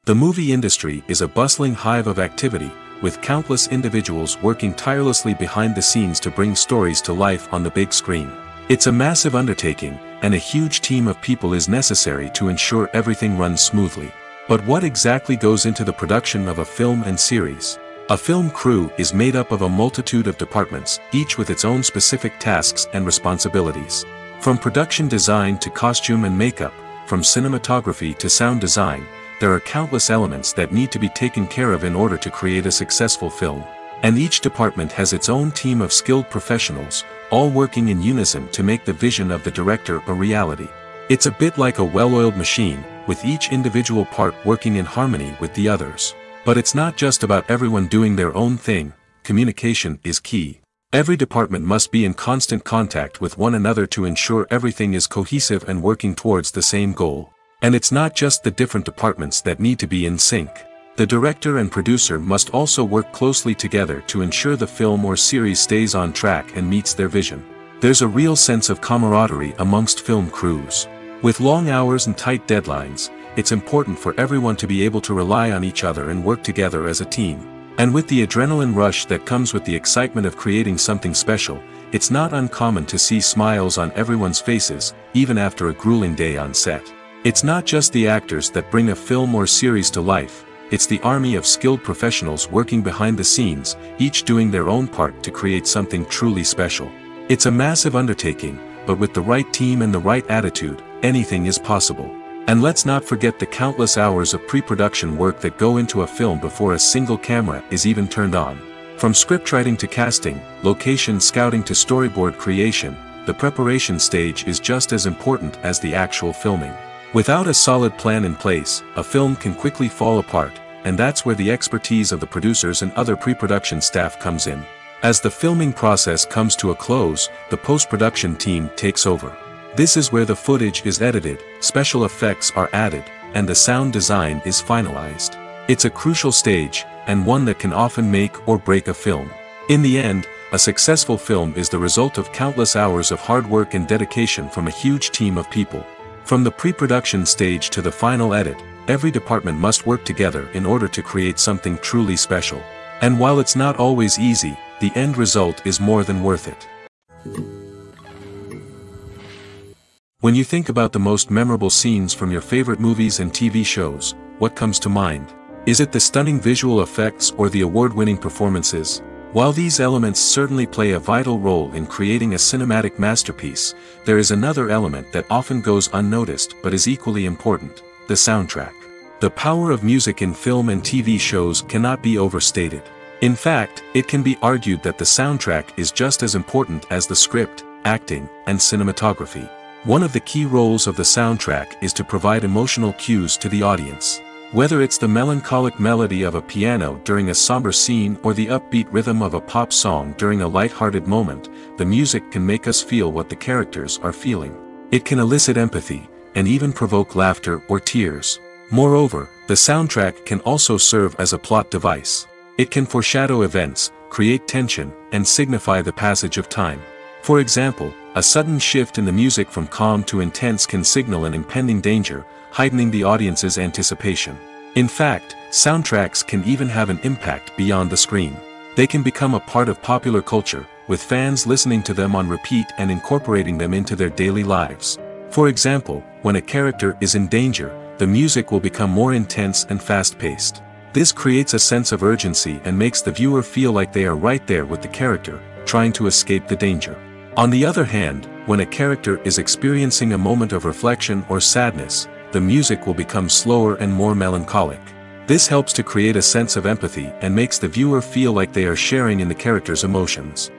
S1: The movie industry is a bustling hive of activity, with countless individuals working tirelessly behind the scenes to bring stories to life on the big screen. It's a massive undertaking, and a huge team of people is necessary to ensure everything runs smoothly. But what exactly goes into the production of a film and series? A film crew is made up of a multitude of departments, each with its own specific tasks and responsibilities. From production design to costume and makeup, from cinematography to sound design, there are countless elements that need to be taken care of in order to create a successful film. And each department has its own team of skilled professionals, all working in unison to make the vision of the director a reality. It's a bit like a well-oiled machine, with each individual part working in harmony with the others. But it's not just about everyone doing their own thing. Communication is key. Every department must be in constant contact with one another to ensure everything is cohesive and working towards the same goal. And it's not just the different departments that need to be in sync. The director and producer must also work closely together to ensure the film or series stays on track and meets their vision. There's a real sense of camaraderie amongst film crews. With long hours and tight deadlines, it's important for everyone to be able to rely on each other and work together as a team. And with the adrenaline rush that comes with the excitement of creating something special, it's not uncommon to see smiles on everyone's faces, even after a grueling day on set. It's not just the actors that bring a film or series to life, it's the army of skilled professionals working behind the scenes, each doing their own part to create something truly special. It's a massive undertaking, but with the right team and the right attitude, anything is possible. And let's not forget the countless hours of pre-production work that go into a film before a single camera is even turned on. From scriptwriting to casting, location scouting to storyboard creation, the preparation stage is just as important as the actual filming. Without a solid plan in place, a film can quickly fall apart, and that's where the expertise of the producers and other pre-production staff comes in. As the filming process comes to a close, the post-production team takes over. This is where the footage is edited, special effects are added, and the sound design is finalized. It's a crucial stage, and one that can often make or break a film. In the end, a successful film is the result of countless hours of hard work and dedication from a huge team of people. From the pre-production stage to the final edit, every department must work together in order to create something truly special. And while it's not always easy, the end result is more than worth it. When you think about the most memorable scenes from your favorite movies and TV shows, what comes to mind? Is it the stunning visual effects or the award-winning performances? While these elements certainly play a vital role in creating a cinematic masterpiece, there is another element that often goes unnoticed but is equally important: the soundtrack. The power of music in film and TV shows cannot be overstated. In fact, it can be argued that the soundtrack is just as important as the script, acting, and cinematography. One of the key roles of the soundtrack is to provide emotional cues to the audience. Whether it's the melancholic melody of a piano during a somber scene or the upbeat rhythm of a pop song during a light-hearted moment, the music can make us feel what the characters are feeling. It can elicit empathy, and even provoke laughter or tears. Moreover, the soundtrack can also serve as a plot device. It can foreshadow events, create tension, and signify the passage of time. For example, a sudden shift in the music from calm to intense can signal an impending danger, heightening the audience's anticipation. In fact, soundtracks can even have an impact beyond the screen. They can become a part of popular culture, with fans listening to them on repeat and incorporating them into their daily lives. For example, when a character is in danger, the music will become more intense and fast-paced. This creates a sense of urgency and makes the viewer feel like they are right there with the character, trying to escape the danger. On the other hand, when a character is experiencing a moment of reflection or sadness, the music will become slower and more melancholic. This helps to create a sense of empathy and makes the viewer feel like they are sharing in the character's emotions.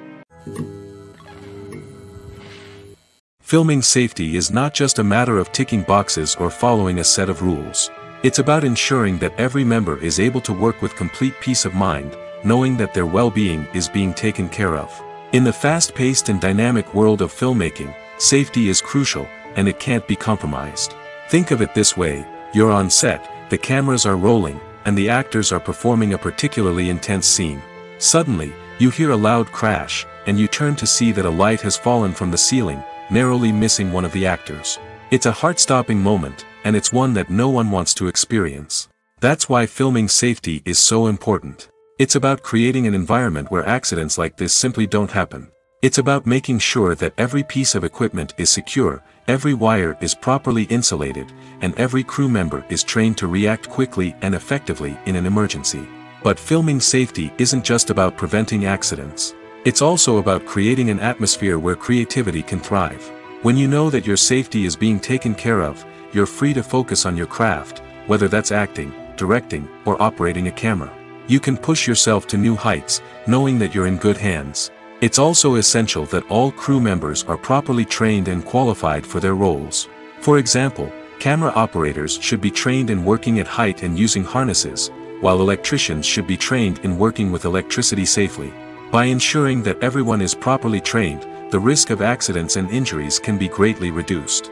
S1: Filming safety is not just a matter of ticking boxes or following a set of rules. It's about ensuring that every member is able to work with complete peace of mind, knowing that their well-being is being taken care of. In the fast-paced and dynamic world of filmmaking, safety is crucial, and it can't be compromised. Think of it this way: you're on set, the cameras are rolling, and the actors are performing a particularly intense scene. Suddenly, you hear a loud crash, and you turn to see that a light has fallen from the ceiling, narrowly missing one of the actors. It's a heart-stopping moment, and it's one that no one wants to experience. That's why filming safety is so important. It's about creating an environment where accidents like this simply don't happen. It's about making sure that every piece of equipment is secure, every wire is properly insulated, and every crew member is trained to react quickly and effectively in an emergency. But filming safety isn't just about preventing accidents. It's also about creating an atmosphere where creativity can thrive. When you know that your safety is being taken care of, you're free to focus on your craft, whether that's acting, directing, or operating a camera. You can push yourself to new heights, knowing that you're in good hands. It's also essential that all crew members are properly trained and qualified for their roles. For example, camera operators should be trained in working at height and using harnesses, while electricians should be trained in working with electricity safely. By ensuring that everyone is properly trained, the risk of accidents and injuries can be greatly reduced.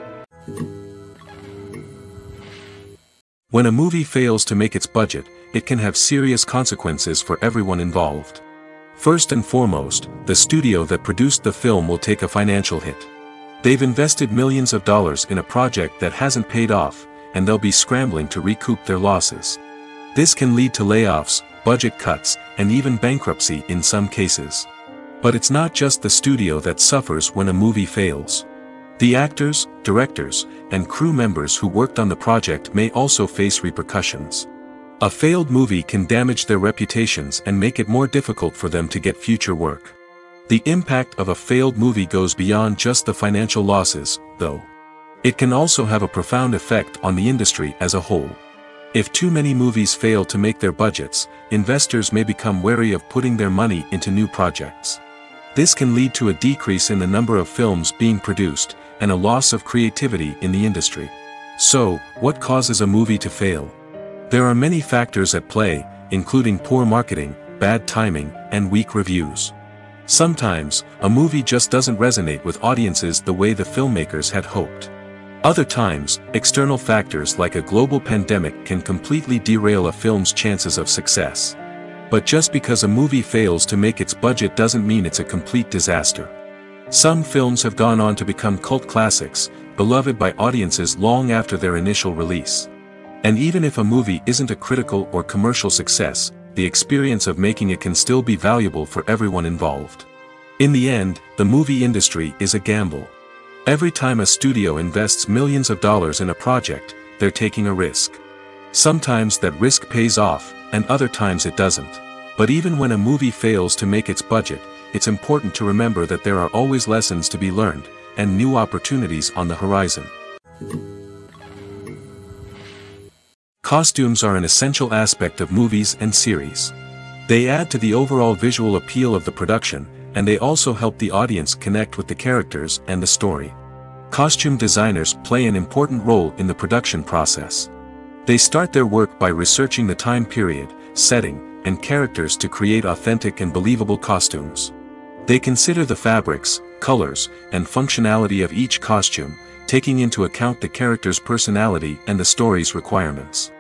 S1: When a movie fails to make its budget, it can have serious consequences for everyone involved. First and foremost, the studio that produced the film will take a financial hit. They've invested millions of dollars in a project that hasn't paid off, and they'll be scrambling to recoup their losses. This can lead to layoffs, budget cuts, and even bankruptcy in some cases. But it's not just the studio that suffers when a movie fails. The actors, directors, and crew members who worked on the project may also face repercussions. A failed movie can damage their reputations and make it more difficult for them to get future work. The impact of a failed movie goes beyond just the financial losses, though. It can also have a profound effect on the industry as a whole. If too many movies fail to make their budgets, investors may become wary of putting their money into new projects. This can lead to a decrease in the number of films being produced, and a loss of creativity in the industry. So, what causes a movie to fail? There are many factors at play, including poor marketing, bad timing, and weak reviews. Sometimes, a movie just doesn't resonate with audiences the way the filmmakers had hoped. Other times, external factors like a global pandemic can completely derail a film's chances of success. But just because a movie fails to make its budget doesn't mean it's a complete disaster. Some films have gone on to become cult classics, beloved by audiences long after their initial release. And even if a movie isn't a critical or commercial success, the experience of making it can still be valuable for everyone involved. In the end, the movie industry is a gamble. Every time a studio invests millions of dollars in a project, they're taking a risk. Sometimes that risk pays off, and other times it doesn't. But even when a movie fails to make its budget, it's important to remember that there are always lessons to be learned, and new opportunities on the horizon. Costumes are an essential aspect of movies and series. They add to the overall visual appeal of the production, and they also help the audience connect with the characters and the story. Costume designers play an important role in the production process. They start their work by researching the time period, setting, and characters to create authentic and believable costumes. They consider the fabrics, colors, and functionality of each costume, taking into account the character's personality and the story's requirements.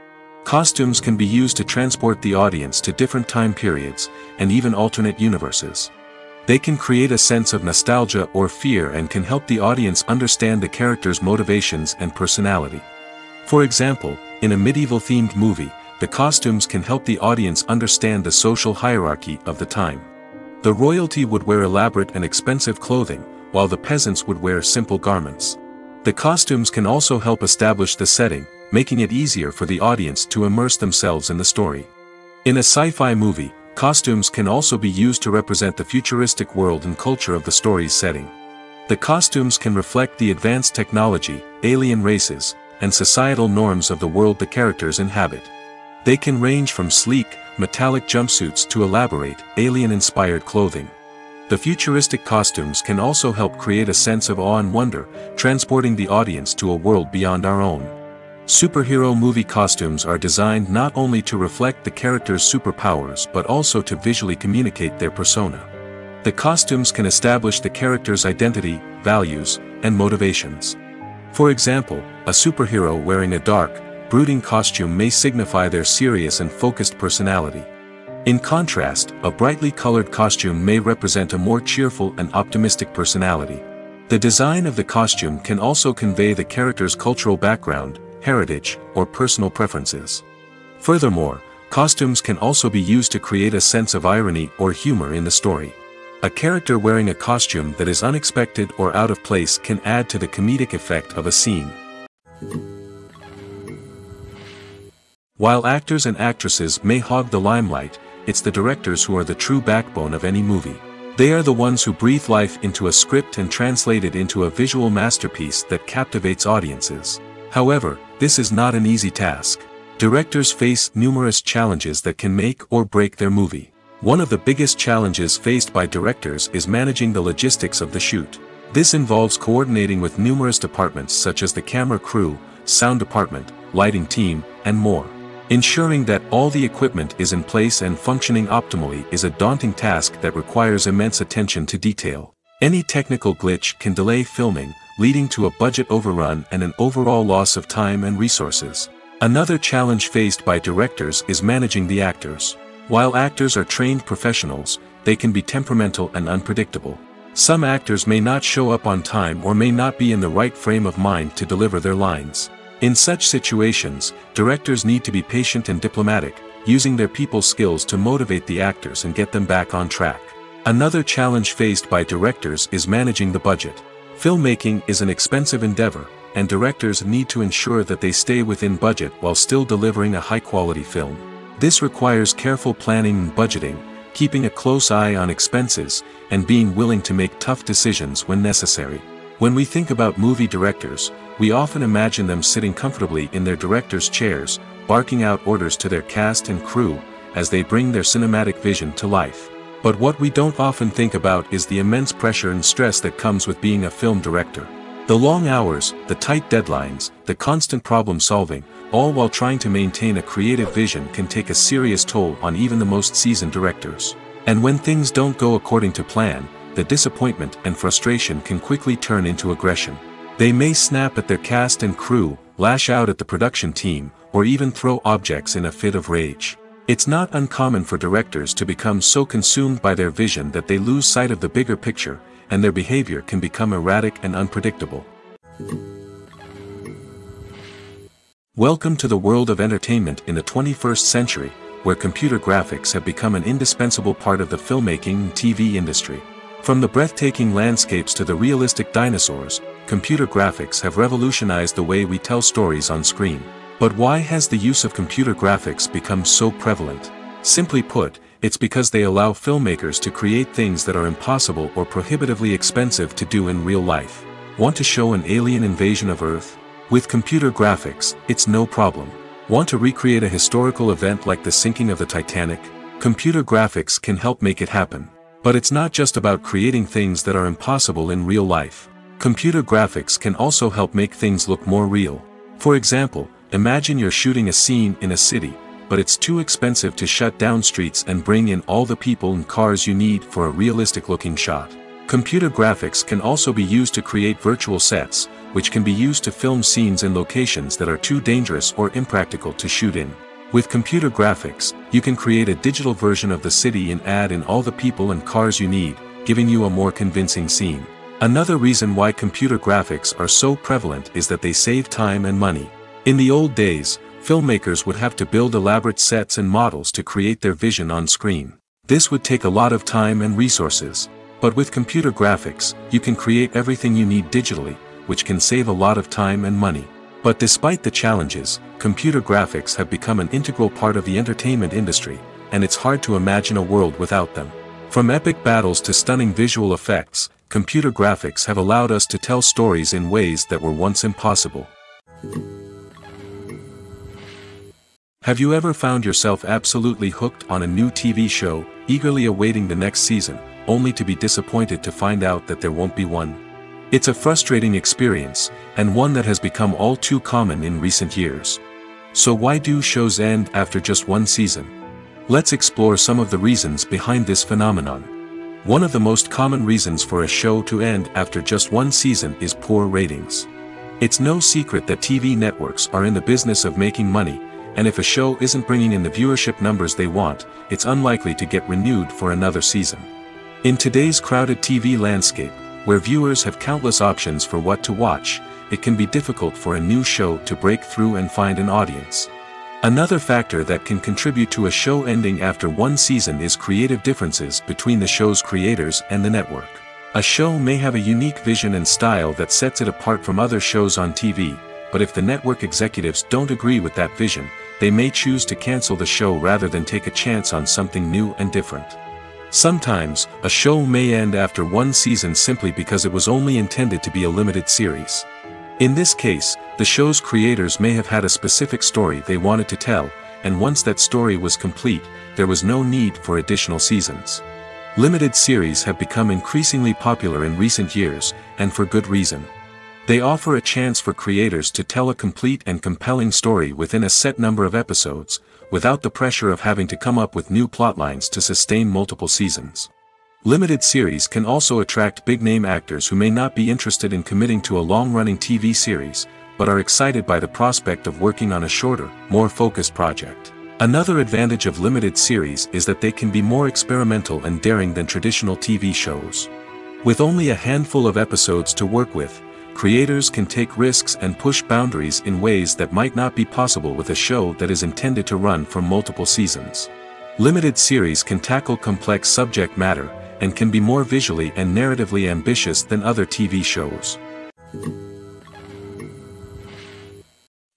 S1: Costumes can be used to transport the audience to different time periods, and even alternate universes. They can create a sense of nostalgia or fear and can help the audience understand the character's motivations and personality. For example, in a medieval-themed movie, the costumes can help the audience understand the social hierarchy of the time. The royalty would wear elaborate and expensive clothing, while the peasants would wear simple garments. The costumes can also help establish the setting, making it easier for the audience to immerse themselves in the story. In a sci-fi movie, costumes can also be used to represent the futuristic world and culture of the story's setting. The costumes can reflect the advanced technology, alien races, and societal norms of the world the characters inhabit. They can range from sleek, metallic jumpsuits to elaborate, alien-inspired clothing. The futuristic costumes can also help create a sense of awe and wonder, transporting the audience to a world beyond our own. Superhero movie costumes are designed not only to reflect the character's superpowers but also to visually communicate their persona. The costumes can establish the character's identity, values, and motivations. For example, a superhero wearing a dark, brooding costume may signify their serious and focused personality. In contrast, a brightly colored costume may represent a more cheerful and optimistic personality. The design of the costume can also convey the character's cultural background, heritage, or personal preferences. Furthermore, costumes can also be used to create a sense of irony or humor in the story. A character wearing a costume that is unexpected or out of place can add to the comedic effect of a scene. While actors and actresses may hog the limelight, it's the directors who are the true backbone of any movie. They are the ones who breathe life into a script and translate it into a visual masterpiece that captivates audiences. However, this is not an easy task. Directors face numerous challenges that can make or break their movie. One of the biggest challenges faced by directors is managing the logistics of the shoot. This involves coordinating with numerous departments such as the camera crew, sound department, lighting team, and more. Ensuring that all the equipment is in place and functioning optimally is a daunting task that requires immense attention to detail. Any technical glitch can delay filming, leading to a budget overrun and an overall loss of time and resources. Another challenge faced by directors is managing the actors. While actors are trained professionals, they can be temperamental and unpredictable. Some actors may not show up on time or may not be in the right frame of mind to deliver their lines. In such situations, directors need to be patient and diplomatic, using their people skills to motivate the actors and get them back on track. Another challenge faced by directors is managing the budget. Filmmaking is an expensive endeavor, and directors need to ensure that they stay within budget while still delivering a high-quality film. This requires careful planning and budgeting, keeping a close eye on expenses, and being willing to make tough decisions when necessary. When we think about movie directors, we often imagine them sitting comfortably in their director's chairs, barking out orders to their cast and crew, as they bring their cinematic vision to life. But what we don't often think about is the immense pressure and stress that comes with being a film director. The long hours, the tight deadlines, the constant problem solving, all while trying to maintain a creative vision can take a serious toll on even the most seasoned directors. And when things don't go according to plan, the disappointment and frustration can quickly turn into aggression. They may snap at their cast and crew, lash out at the production team, or even throw objects in a fit of rage. It's not uncommon for directors to become so consumed by their vision that they lose sight of the bigger picture, and their behavior can become erratic and unpredictable. Welcome to the world of entertainment in the 21st century, where computer graphics have become an indispensable part of the filmmaking and TV industry. From the breathtaking landscapes to the realistic dinosaurs, computer graphics have revolutionized the way we tell stories on screen. But why has the use of computer graphics become so prevalent? Simply put, it's because they allow filmmakers to create things that are impossible or prohibitively expensive to do in real life. Want to show an alien invasion of Earth? With computer graphics, it's no problem. Want to recreate a historical event like the sinking of the Titanic? Computer graphics can help make it happen. But it's not just about creating things that are impossible in real life. Computer graphics can also help make things look more real. For example, imagine you're shooting a scene in a city, but it's too expensive to shut down streets and bring in all the people and cars you need for a realistic-looking shot. Computer graphics can also be used to create virtual sets, which can be used to film scenes in locations that are too dangerous or impractical to shoot in. With computer graphics, you can create a digital version of the city and add in all the people and cars you need, giving you a more convincing scene. Another reason why computer graphics are so prevalent is that they save time and money. In the old days, filmmakers would have to build elaborate sets and models to create their vision on screen. This would take a lot of time and resources. But with computer graphics, you can create everything you need digitally, which can save a lot of time and money. But despite the challenges, computer graphics have become an integral part of the entertainment industry, and it's hard to imagine a world without them. From epic battles to stunning visual effects, computer graphics have allowed us to tell stories in ways that were once impossible. Have you ever found yourself absolutely hooked on a new TV show, eagerly awaiting the next season, only to be disappointed to find out that there won't be one? It's a frustrating experience, and one that has become all too common in recent years. So why do shows end after just one season? Let's explore some of the reasons behind this phenomenon. One of the most common reasons for a show to end after just one season is poor ratings. It's no secret that TV networks are in the business of making money, and if a show isn't bringing in the viewership numbers they want, it's unlikely to get renewed for another season. In today's crowded TV landscape, where viewers have countless options for what to watch, it can be difficult for a new show to break through and find an audience. Another factor that can contribute to a show ending after one season is creative differences between the show's creators and the network. A show may have a unique vision and style that sets it apart from other shows on TV, but if the network executives don't agree with that vision, they may choose to cancel the show rather than take a chance on something new and different. Sometimes, a show may end after one season simply because it was only intended to be a limited series. In this case, the show's creators may have had a specific story they wanted to tell, and once that story was complete, there was no need for additional seasons. Limited series have become increasingly popular in recent years, and for good reason. They offer a chance for creators to tell a complete and compelling story within a set number of episodes, without the pressure of having to come up with new plotlines to sustain multiple seasons. Limited series can also attract big-name actors who may not be interested in committing to a long-running TV series, but are excited by the prospect of working on a shorter, more focused project. Another advantage of limited series is that they can be more experimental and daring than traditional TV shows. With only a handful of episodes to work with, creators can take risks and push boundaries in ways that might not be possible with a show that is intended to run for multiple seasons. Limited series can tackle complex subject matter, and can be more visually and narratively ambitious than other TV shows.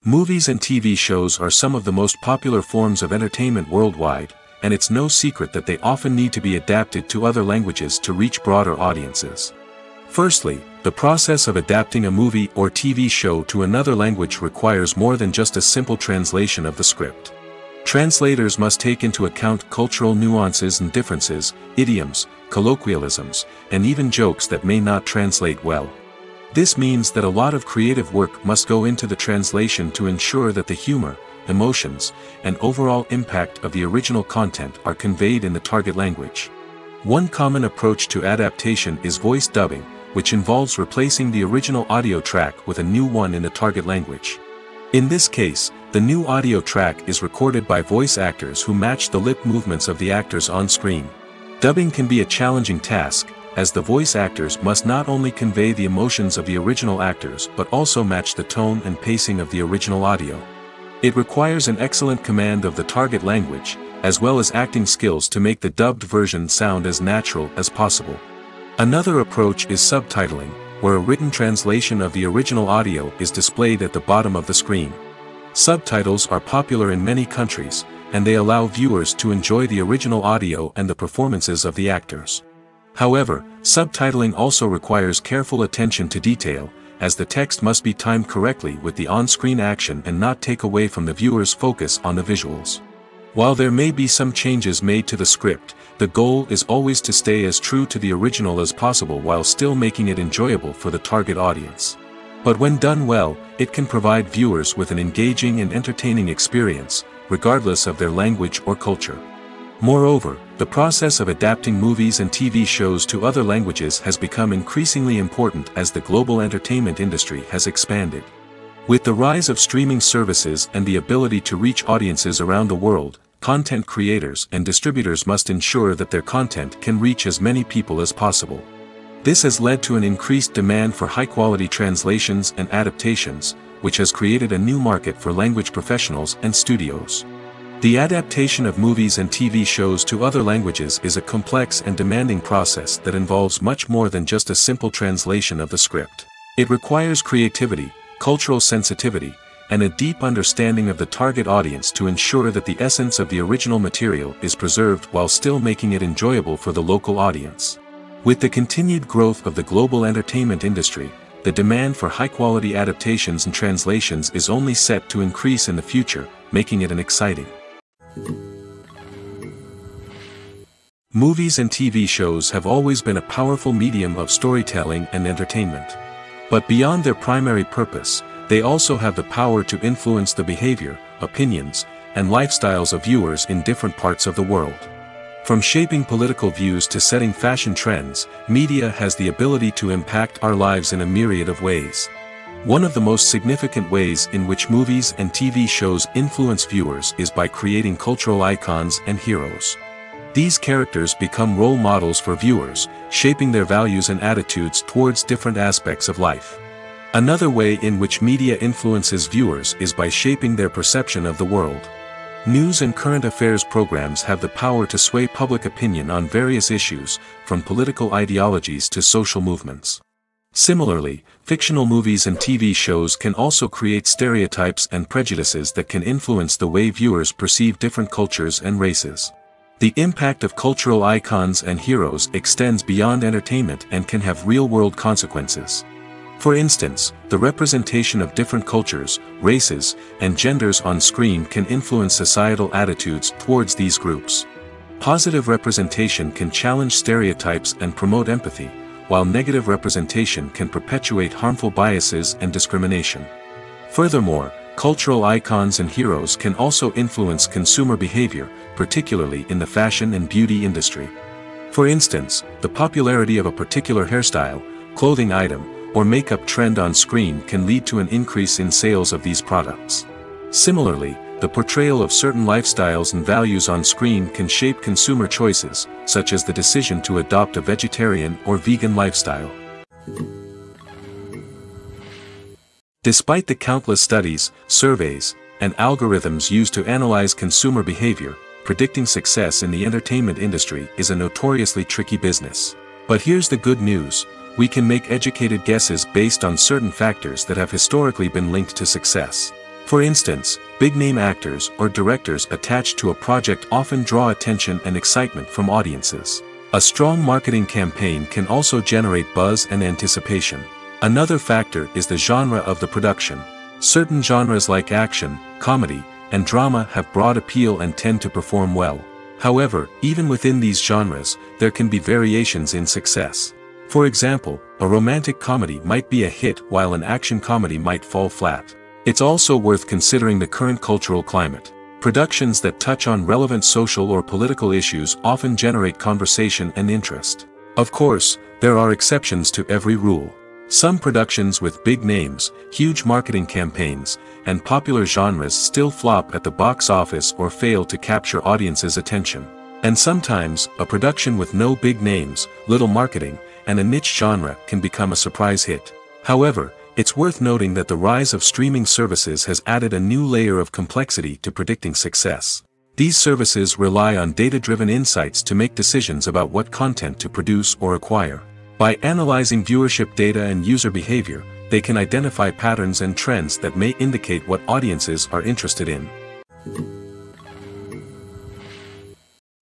S1: Movies and TV shows are some of the most popular forms of entertainment worldwide, and it's no secret that they often need to be adapted to other languages to reach broader audiences. Firstly, the process of adapting a movie or TV show to another language requires more than just a simple translation of the script. Translators must take into account cultural nuances and differences, idioms, colloquialisms, and even jokes that may not translate well. This means that a lot of creative work must go into the translation to ensure that the humor, emotions, and overall impact of the original content are conveyed in the target language. One common approach to adaptation is voice dubbing, which involves replacing the original audio track with a new one in the target language. In this case, the new audio track is recorded by voice actors who match the lip movements of the actors on screen. Dubbing can be a challenging task, as the voice actors must not only convey the emotions of the original actors but also match the tone and pacing of the original audio. It requires an excellent command of the target language, as well as acting skills to make the dubbed version sound as natural as possible. Another approach is subtitling, where a written translation of the original audio is displayed at the bottom of the screen. Subtitles are popular in many countries, and they allow viewers to enjoy the original audio and the performances of the actors. However, subtitling also requires careful attention to detail, as the text must be timed correctly with the on-screen action and not take away from the viewer's focus on the visuals. While there may be some changes made to the script, the goal is always to stay as true to the original as possible while still making it enjoyable for the target audience. But when done well, it can provide viewers with an engaging and entertaining experience, regardless of their language or culture. Moreover, the process of adapting movies and TV shows to other languages has become increasingly important as the global entertainment industry has expanded. With the rise of streaming services and the ability to reach audiences around the world, content creators and distributors must ensure that their content can reach as many people as possible. This has led to an increased demand for high-quality translations and adaptations, which has created a new market for language professionals and studios. The adaptation of movies and TV shows to other languages is a complex and demanding process that involves much more than just a simple translation of the script. It requires creativity, cultural sensitivity, and a deep understanding of the target audience to ensure that the essence of the original material is preserved while still making it enjoyable for the local audience. With the continued growth of the global entertainment industry, the demand for high-quality adaptations and translations is only set to increase in the future, making it an exciting. Movies and TV shows have always been a powerful medium of storytelling and entertainment. But beyond their primary purpose, they also have the power to influence the behavior, opinions, and lifestyles of viewers in different parts of the world. From shaping political views to setting fashion trends, media has the ability to impact our lives in a myriad of ways. One of the most significant ways in which movies and TV shows influence viewers is by creating cultural icons and heroes. These characters become role models for viewers, shaping their values and attitudes towards different aspects of life. Another way in which media influences viewers is by shaping their perception of the world. News and current affairs programs have the power to sway public opinion on various issues, from political ideologies to social movements. Similarly, fictional movies and TV shows can also create stereotypes and prejudices that can influence the way viewers perceive different cultures and races. The impact of cultural icons and heroes extends beyond entertainment and can have real-world consequences. For instance, the representation of different cultures, races, and genders on screen can influence societal attitudes towards these groups. Positive representation can challenge stereotypes and promote empathy, while negative representation can perpetuate harmful biases and discrimination. Furthermore, cultural icons and heroes can also influence consumer behavior, particularly in the fashion and beauty industry. For instance, the popularity of a particular hairstyle, clothing item, or makeup trend on screen can lead to an increase in sales of these products. Similarly, the portrayal of certain lifestyles and values on screen can shape consumer choices, such as the decision to adopt a vegetarian or vegan lifestyle. Despite the countless studies, surveys, and algorithms used to analyze consumer behavior, predicting success in the entertainment industry is a notoriously tricky business. But here's the good news: we can make educated guesses based on certain factors that have historically been linked to success. For instance, big-name actors or directors attached to a project often draw attention and excitement from audiences. A strong marketing campaign can also generate buzz and anticipation. Another factor is the genre of the production. Certain genres like action, comedy, and drama have broad appeal and tend to perform well. However, even within these genres, there can be variations in success. For example, a romantic comedy might be a hit while an action comedy might fall flat. It's also worth considering the current cultural climate. Productions that touch on relevant social or political issues often generate conversation and interest. Of course, there are exceptions to every rule. Some productions with big names, huge marketing campaigns, and popular genres still flop at the box office or fail to capture audiences' attention. And sometimes, a production with no big names, little marketing, and a niche genre can become a surprise hit. However, it's worth noting that the rise of streaming services has added a new layer of complexity to predicting success. These services rely on data-driven insights to make decisions about what content to produce or acquire. By analyzing viewership data and user behavior, they can identify patterns and trends that may indicate what audiences are interested in.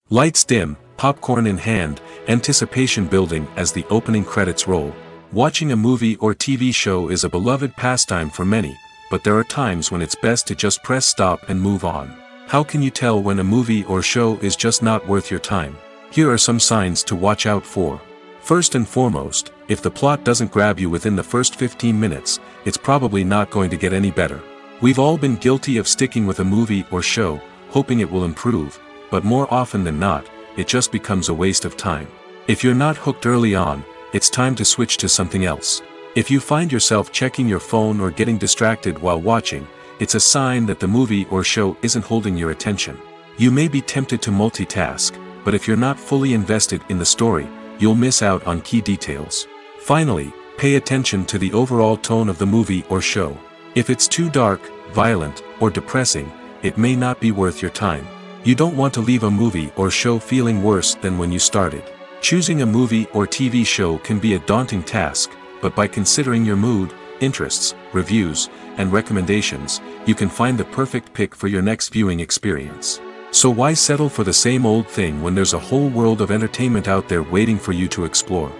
S1: Lights dim, popcorn in hand, anticipation building as the opening credits roll. Watching a movie or TV show is a beloved pastime for many, but there are times when it's best to just press stop and move on. How can you tell when a movie or show is just not worth your time? Here are some signs to watch out for. First and foremost, if the plot doesn't grab you within the first 15 minutes, it's probably not going to get any better. We've all been guilty of sticking with a movie or show, hoping it will improve, but more often than not, it just becomes a waste of time. If you're not hooked early on, it's time to switch to something else. If you find yourself checking your phone or getting distracted while watching, it's a sign that the movie or show isn't holding your attention. You may be tempted to multitask, but if you're not fully invested in the story, you'll miss out on key details. Finally, pay attention to the overall tone of the movie or show. If it's too dark, violent, or depressing, it may not be worth your time. You don't want to leave a movie or show feeling worse than when you started. Choosing a movie or TV show can be a daunting task, but by considering your mood, interests, reviews, and recommendations, you can find the perfect pick for your next viewing experience. So why settle for the same old thing when there's a whole world of entertainment out there waiting for you to explore?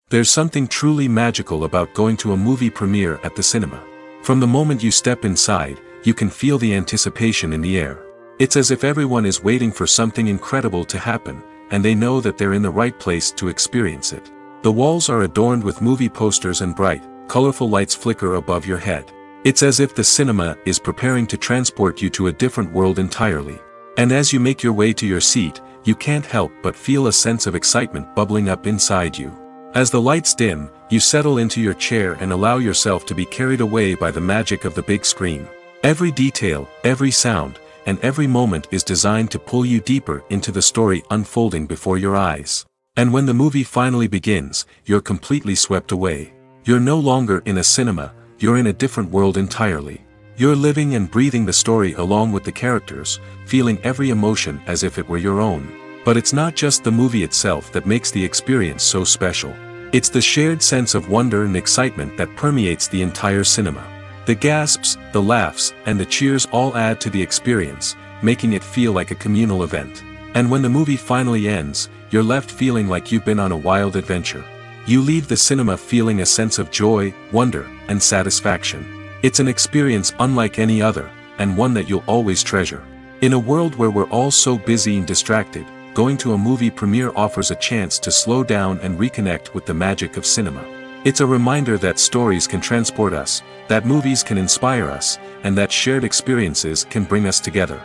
S1: There's something truly magical about going to a movie premiere at the cinema. From the moment you step inside, you can feel the anticipation in the air. It's as if everyone is waiting for something incredible to happen, and they know that they're in the right place to experience it. The walls are adorned with movie posters and bright, colorful lights flicker above your head. It's as if the cinema is preparing to transport you to a different world entirely. And as you make your way to your seat, you can't help but feel a sense of excitement bubbling up inside you. As the lights dim, you settle into your chair and allow yourself to be carried away by the magic of the big screen. Every detail, every sound, and every moment is designed to pull you deeper into the story unfolding before your eyes. And when the movie finally begins, you're completely swept away. You're no longer in a cinema, you're in a different world entirely. You're living and breathing the story along with the characters, feeling every emotion as if it were your own. But it's not just the movie itself that makes the experience so special. It's the shared sense of wonder and excitement that permeates the entire cinema. The gasps, the laughs, and the cheers all add to the experience, making it feel like a communal event. And when the movie finally ends, you're left feeling like you've been on a wild adventure. You leave the cinema feeling a sense of joy, wonder, and satisfaction. It's an experience unlike any other, and one that you'll always treasure. In a world where we're all so busy and distracted, going to a movie premiere offers a chance to slow down and reconnect with the magic of cinema. It's a reminder that stories can transport us, that movies can inspire us, and that shared experiences can bring us together.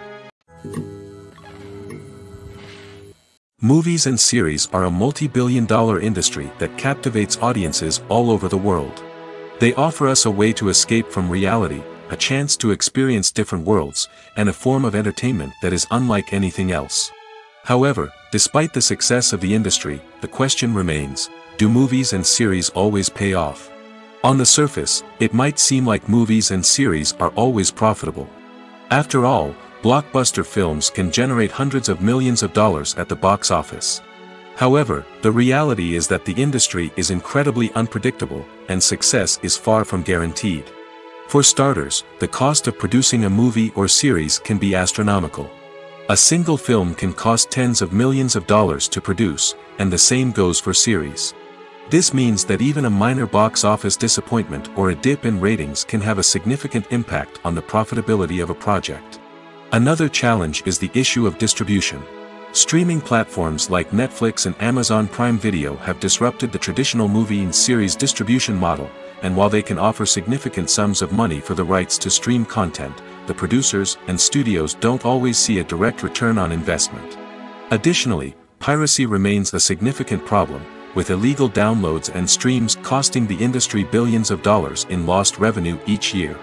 S1: Movies and series are a multi-billion-dollar industry that captivates audiences all over the world. They offer us a way to escape from reality, a chance to experience different worlds, and a form of entertainment that is unlike anything else. However, despite the success of the industry, the question remains, do movies and series always pay off? On the surface, it might seem like movies and series are always profitable. After all, blockbuster films can generate hundreds of millions of dollars at the box office. However, the reality is that the industry is incredibly unpredictable, and success is far from guaranteed. For starters, the cost of producing a movie or series can be astronomical. A single film can cost tens of millions of dollars to produce, and the same goes for series. This means that even a minor box office disappointment or a dip in ratings can have a significant impact on the profitability of a project. Another challenge is the issue of distribution. Streaming platforms like Netflix and Amazon Prime Video have disrupted the traditional movie and series distribution model, and while they can offer significant sums of money for the rights to stream content, the producers and studios don't always see a direct return on investment. Additionally, piracy remains a significant problem, with illegal downloads and streams costing the industry billions of dollars in lost revenue each year.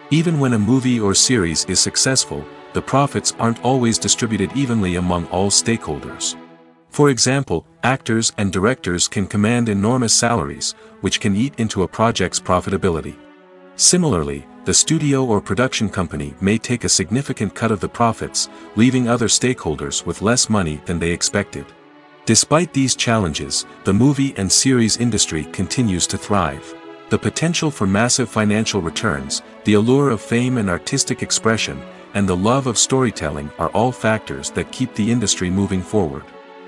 S1: Even when a movie or series is successful, the profits aren't always distributed evenly among all stakeholders. For example, actors and directors can command enormous salaries, which can eat into a project's profitability. Similarly, the studio or production company may take a significant cut of the profits, leaving other stakeholders with less money than they expected. Despite these challenges, the movie and series industry continues to thrive. The potential for massive financial returns, the allure of fame and artistic expression, and the love of storytelling are all factors that keep the industry moving forward.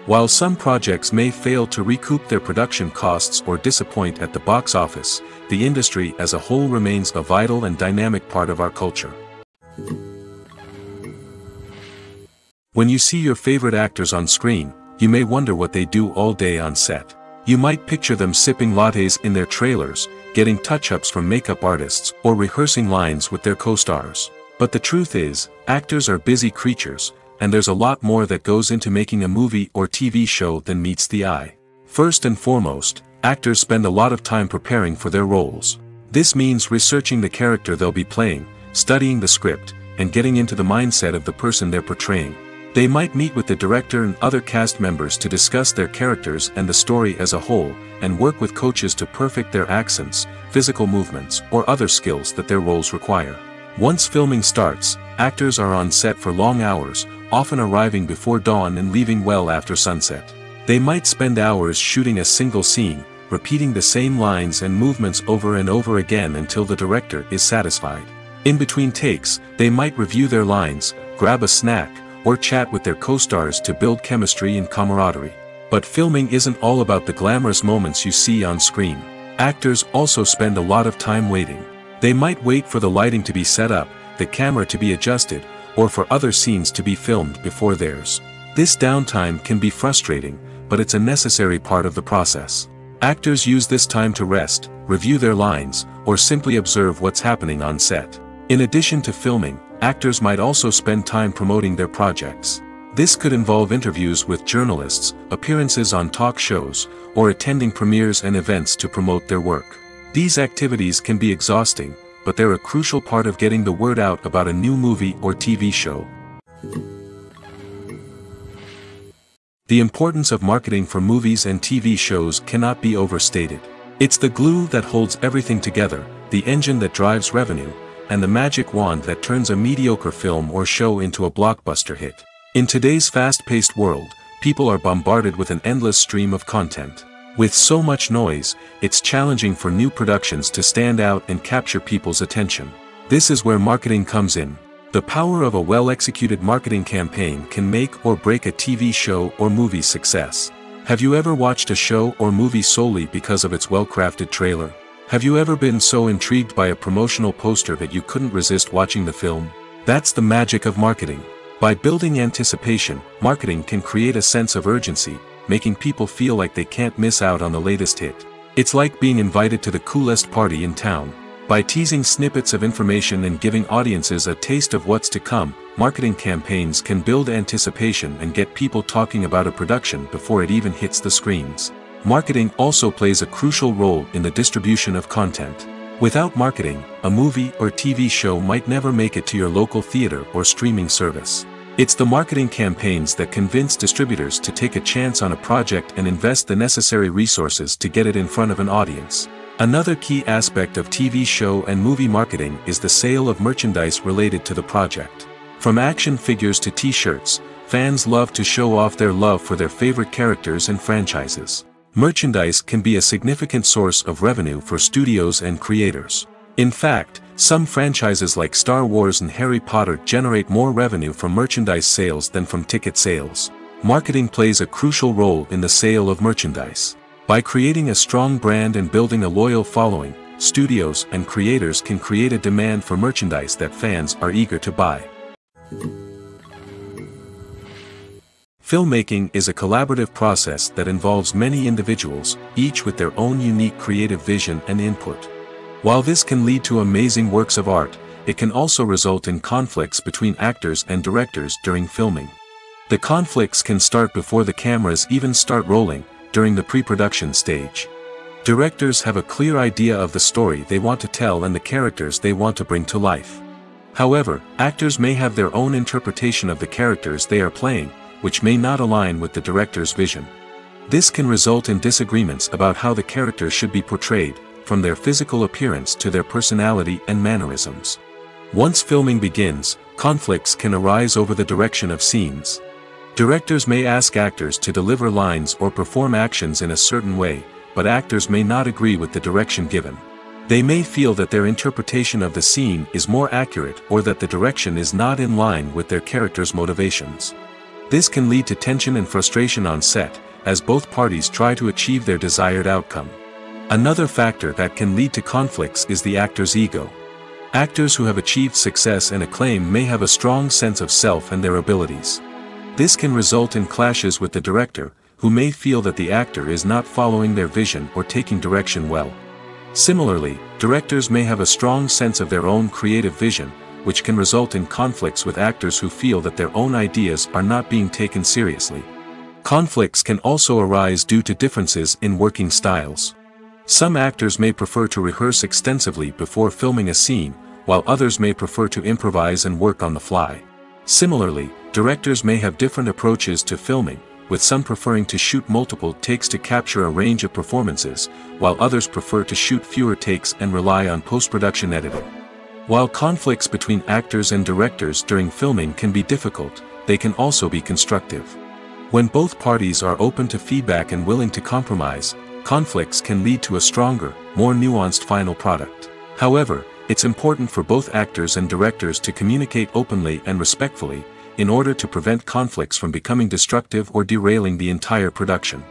S1: While some projects may fail to recoup their production costs or disappoint at the box office, the industry as a whole remains a vital and dynamic part of our culture. When you see your favorite actors on screen, you may wonder what they do all day on set. You might picture them sipping lattes in their trailers, getting touch-ups from makeup artists, or rehearsing lines with their co-stars. But the truth is, actors are busy creatures, and there's a lot more that goes into making a movie or TV show than meets the eye. First and foremost, actors spend a lot of time preparing for their roles. This means researching the character they'll be playing, studying the script, and getting into the mindset of the person they're portraying. They might meet with the director and other cast members to discuss their characters and the story as a whole, and work with coaches to perfect their accents, physical movements, or other skills that their roles require. Once filming starts, actors are on set for long hours, often arriving before dawn and leaving well after sunset. They might spend hours shooting a single scene, repeating the same lines and movements over and over again until the director is satisfied. In between takes, they might review their lines, grab a snack, or chat with their co-stars to build chemistry and camaraderie. But filming isn't all about the glamorous moments you see on screen. Actors also spend a lot of time waiting. They might wait for the lighting to be set up, the camera to be adjusted, or for other scenes to be filmed before theirs. This downtime can be frustrating, but it's a necessary part of the process. Actors use this time to rest, review their lines, or simply observe what's happening on set. In addition to filming, actors might also spend time promoting their projects. This could involve interviews with journalists, appearances on talk shows, or attending premieres and events to promote their work. These activities can be exhausting, but they're a crucial part of getting the word out about a new movie or TV show. The importance of marketing for movies and TV shows cannot be overstated. It's the glue that holds everything together, the engine that drives revenue, and the magic wand that turns a mediocre film or show into a blockbuster hit. In today's fast-paced world, people are bombarded with an endless stream of content. With so much noise, it's challenging for new productions to stand out and capture people's attention. This is where marketing comes in. The power of a well-executed marketing campaign can make or break a TV show or movie's success. Have you ever watched a show or movie solely because of its well-crafted trailer? Have you ever been so intrigued by a promotional poster that you couldn't resist watching the film? That's the magic of marketing. By building anticipation, marketing can create a sense of urgency, making people feel like they can't miss out on the latest hit. It's like being invited to the coolest party in town. By teasing snippets of information and giving audiences a taste of what's to come, marketing campaigns can build anticipation and get people talking about a production before it even hits the screens. Marketing also plays a crucial role in the distribution of content. Without marketing, a movie or TV show might never make it to your local theater or streaming service. It's the marketing campaigns that convince distributors to take a chance on a project and invest the necessary resources to get it in front of an audience. Another key aspect of TV show and movie marketing is the sale of merchandise related to the project. From action figures to t-shirts, fans love to show off their love for their favorite characters and franchises. Merchandise can be a significant source of revenue for studios and creators. In fact, some franchises like Star Wars and Harry Potter generate more revenue from merchandise sales than from ticket sales. Marketing plays a crucial role in the sale of merchandise. By creating a strong brand and building a loyal following, studios and creators can create a demand for merchandise that fans are eager to buy. Filmmaking is a collaborative process that involves many individuals, each with their own unique creative vision and input. While this can lead to amazing works of art, it can also result in conflicts between actors and directors during filming. The conflicts can start before the cameras even start rolling, during the pre-production stage. Directors have a clear idea of the story they want to tell and the characters they want to bring to life. However, actors may have their own interpretation of the characters they are playing, which may not align with the director's vision. This can result in disagreements about how the characters should be portrayed, from their physical appearance to their personality and mannerisms. Once filming begins, conflicts can arise over the direction of scenes. Directors may ask actors to deliver lines or perform actions in a certain way, but actors may not agree with the direction given. They may feel that their interpretation of the scene is more accurate or that the direction is not in line with their character's motivations. This can lead to tension and frustration on set, as both parties try to achieve their desired outcome. Another factor that can lead to conflicts is the actor's ego. Actors who have achieved success and acclaim may have a strong sense of self and their abilities. This can result in clashes with the director, who may feel that the actor is not following their vision or taking direction well. Similarly, directors may have a strong sense of their own creative vision, which can result in conflicts with actors who feel that their own ideas are not being taken seriously. Conflicts can also arise due to differences in working styles. Some actors may prefer to rehearse extensively before filming a scene, while others may prefer to improvise and work on the fly. Similarly, directors may have different approaches to filming, with some preferring to shoot multiple takes to capture a range of performances, while others prefer to shoot fewer takes and rely on post-production editing. While conflicts between actors and directors during filming can be difficult, they can also be constructive. When both parties are open to feedback and willing to compromise, conflicts can lead to a stronger, more nuanced final product. However, it's important for both actors and directors to communicate openly and respectfully, in order to prevent conflicts from becoming destructive or derailing the entire production.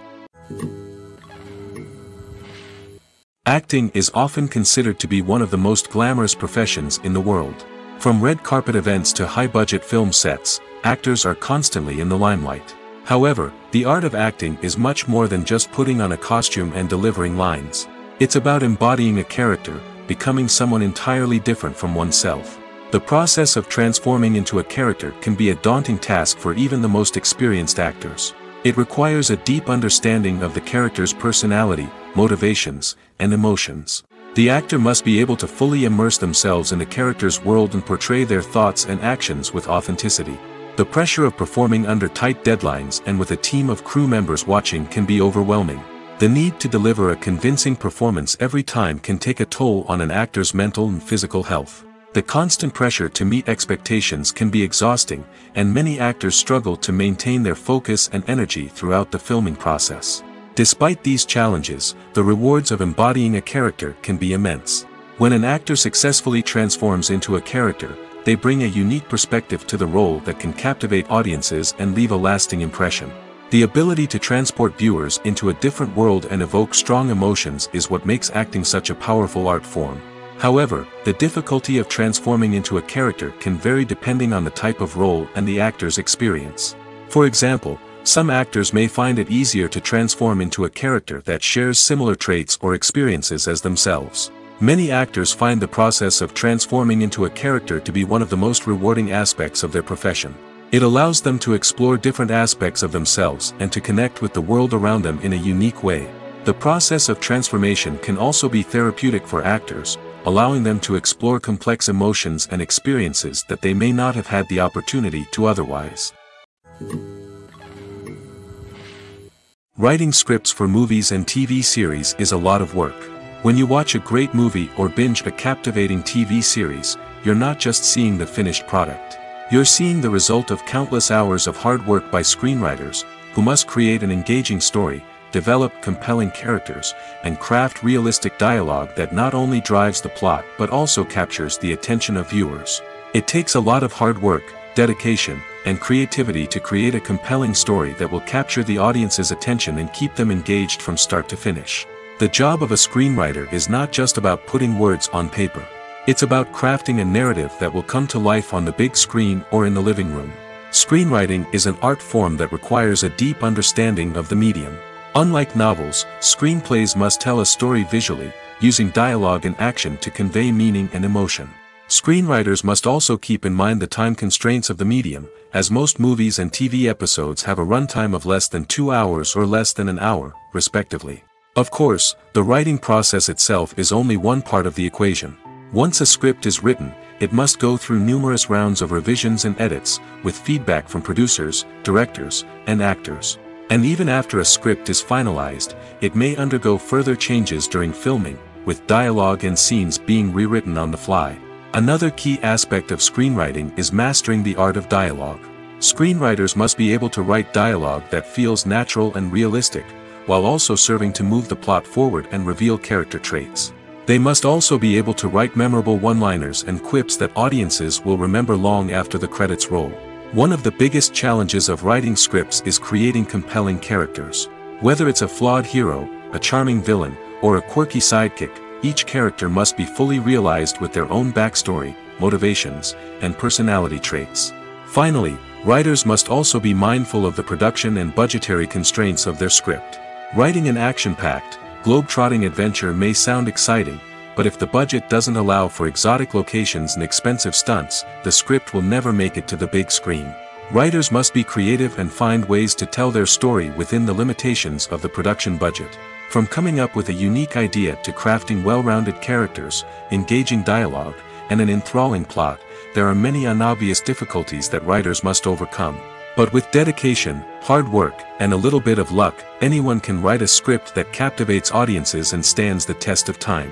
S1: Acting is often considered to be one of the most glamorous professions in the world. From red carpet events to high-budget film sets, actors are constantly in the limelight. However, the art of acting is much more than just putting on a costume and delivering lines. It's about embodying a character, becoming someone entirely different from oneself. The process of transforming into a character can be a daunting task for even the most experienced actors. It requires a deep understanding of the character's personality, motivations, and emotions. The actor must be able to fully immerse themselves in the character's world and portray their thoughts and actions with authenticity. The pressure of performing under tight deadlines and with a team of crew members watching can be overwhelming. The need to deliver a convincing performance every time can take a toll on an actor's mental and physical health. The constant pressure to meet expectations can be exhausting, and many actors struggle to maintain their focus and energy throughout the filming process. Despite these challenges, the rewards of embodying a character can be immense. When an actor successfully transforms into a character, they bring a unique perspective to the role that can captivate audiences and leave a lasting impression. The ability to transport viewers into a different world and evoke strong emotions is what makes acting such a powerful art form. However, the difficulty of transforming into a character can vary depending on the type of role and the actor's experience. For example, some actors may find it easier to transform into a character that shares similar traits or experiences as themselves. Many actors find the process of transforming into a character to be one of the most rewarding aspects of their profession. It allows them to explore different aspects of themselves and to connect with the world around them in a unique way. The process of transformation can also be therapeutic for actors, allowing them to explore complex emotions and experiences that they may not have had the opportunity to otherwise. Writing scripts for movies and TV series is a lot of work. When you watch a great movie or binge a captivating TV series, you're not just seeing the finished product. You're seeing the result of countless hours of hard work by screenwriters, who must create an engaging story, develop compelling characters, and craft realistic dialogue that not only drives the plot but also captures the attention of viewers. It takes a lot of hard work, dedication, and creativity to create a compelling story that will capture the audience's attention and keep them engaged from start to finish. The job of a screenwriter is not just about putting words on paper. It's about crafting a narrative that will come to life on the big screen or in the living room. Screenwriting is an art form that requires a deep understanding of the medium. Unlike novels, screenplays must tell a story visually, using dialogue and action to convey meaning and emotion. Screenwriters must also keep in mind the time constraints of the medium, as most movies and TV episodes have a runtime of less than 2 hours or less than an hour, respectively. Of course, the writing process itself is only one part of the equation. Once a script is written, it must go through numerous rounds of revisions and edits, with feedback from producers, directors, and actors. And even after a script is finalized, it may undergo further changes during filming, with dialogue and scenes being rewritten on the fly. Another key aspect of screenwriting is mastering the art of dialogue. Screenwriters must be able to write dialogue that feels natural and realistic, while also serving to move the plot forward and reveal character traits. They must also be able to write memorable one-liners and quips that audiences will remember long after the credits roll. One of the biggest challenges of writing scripts is creating compelling characters. Whether it's a flawed hero, a charming villain, or a quirky sidekick, each character must be fully realized with their own backstory, motivations, and personality traits. Finally, writers must also be mindful of the production and budgetary constraints of their script. Writing an action-packed, globe-trotting adventure may sound exciting, but if the budget doesn't allow for exotic locations and expensive stunts, the script will never make it to the big screen. Writers must be creative and find ways to tell their story within the limitations of the production budget. From coming up with a unique idea to crafting well-rounded characters, engaging dialogue, and an enthralling plot, there are many unobvious difficulties that writers must overcome. But with dedication, hard work, and a little bit of luck, anyone can write a script that captivates audiences and stands the test of time.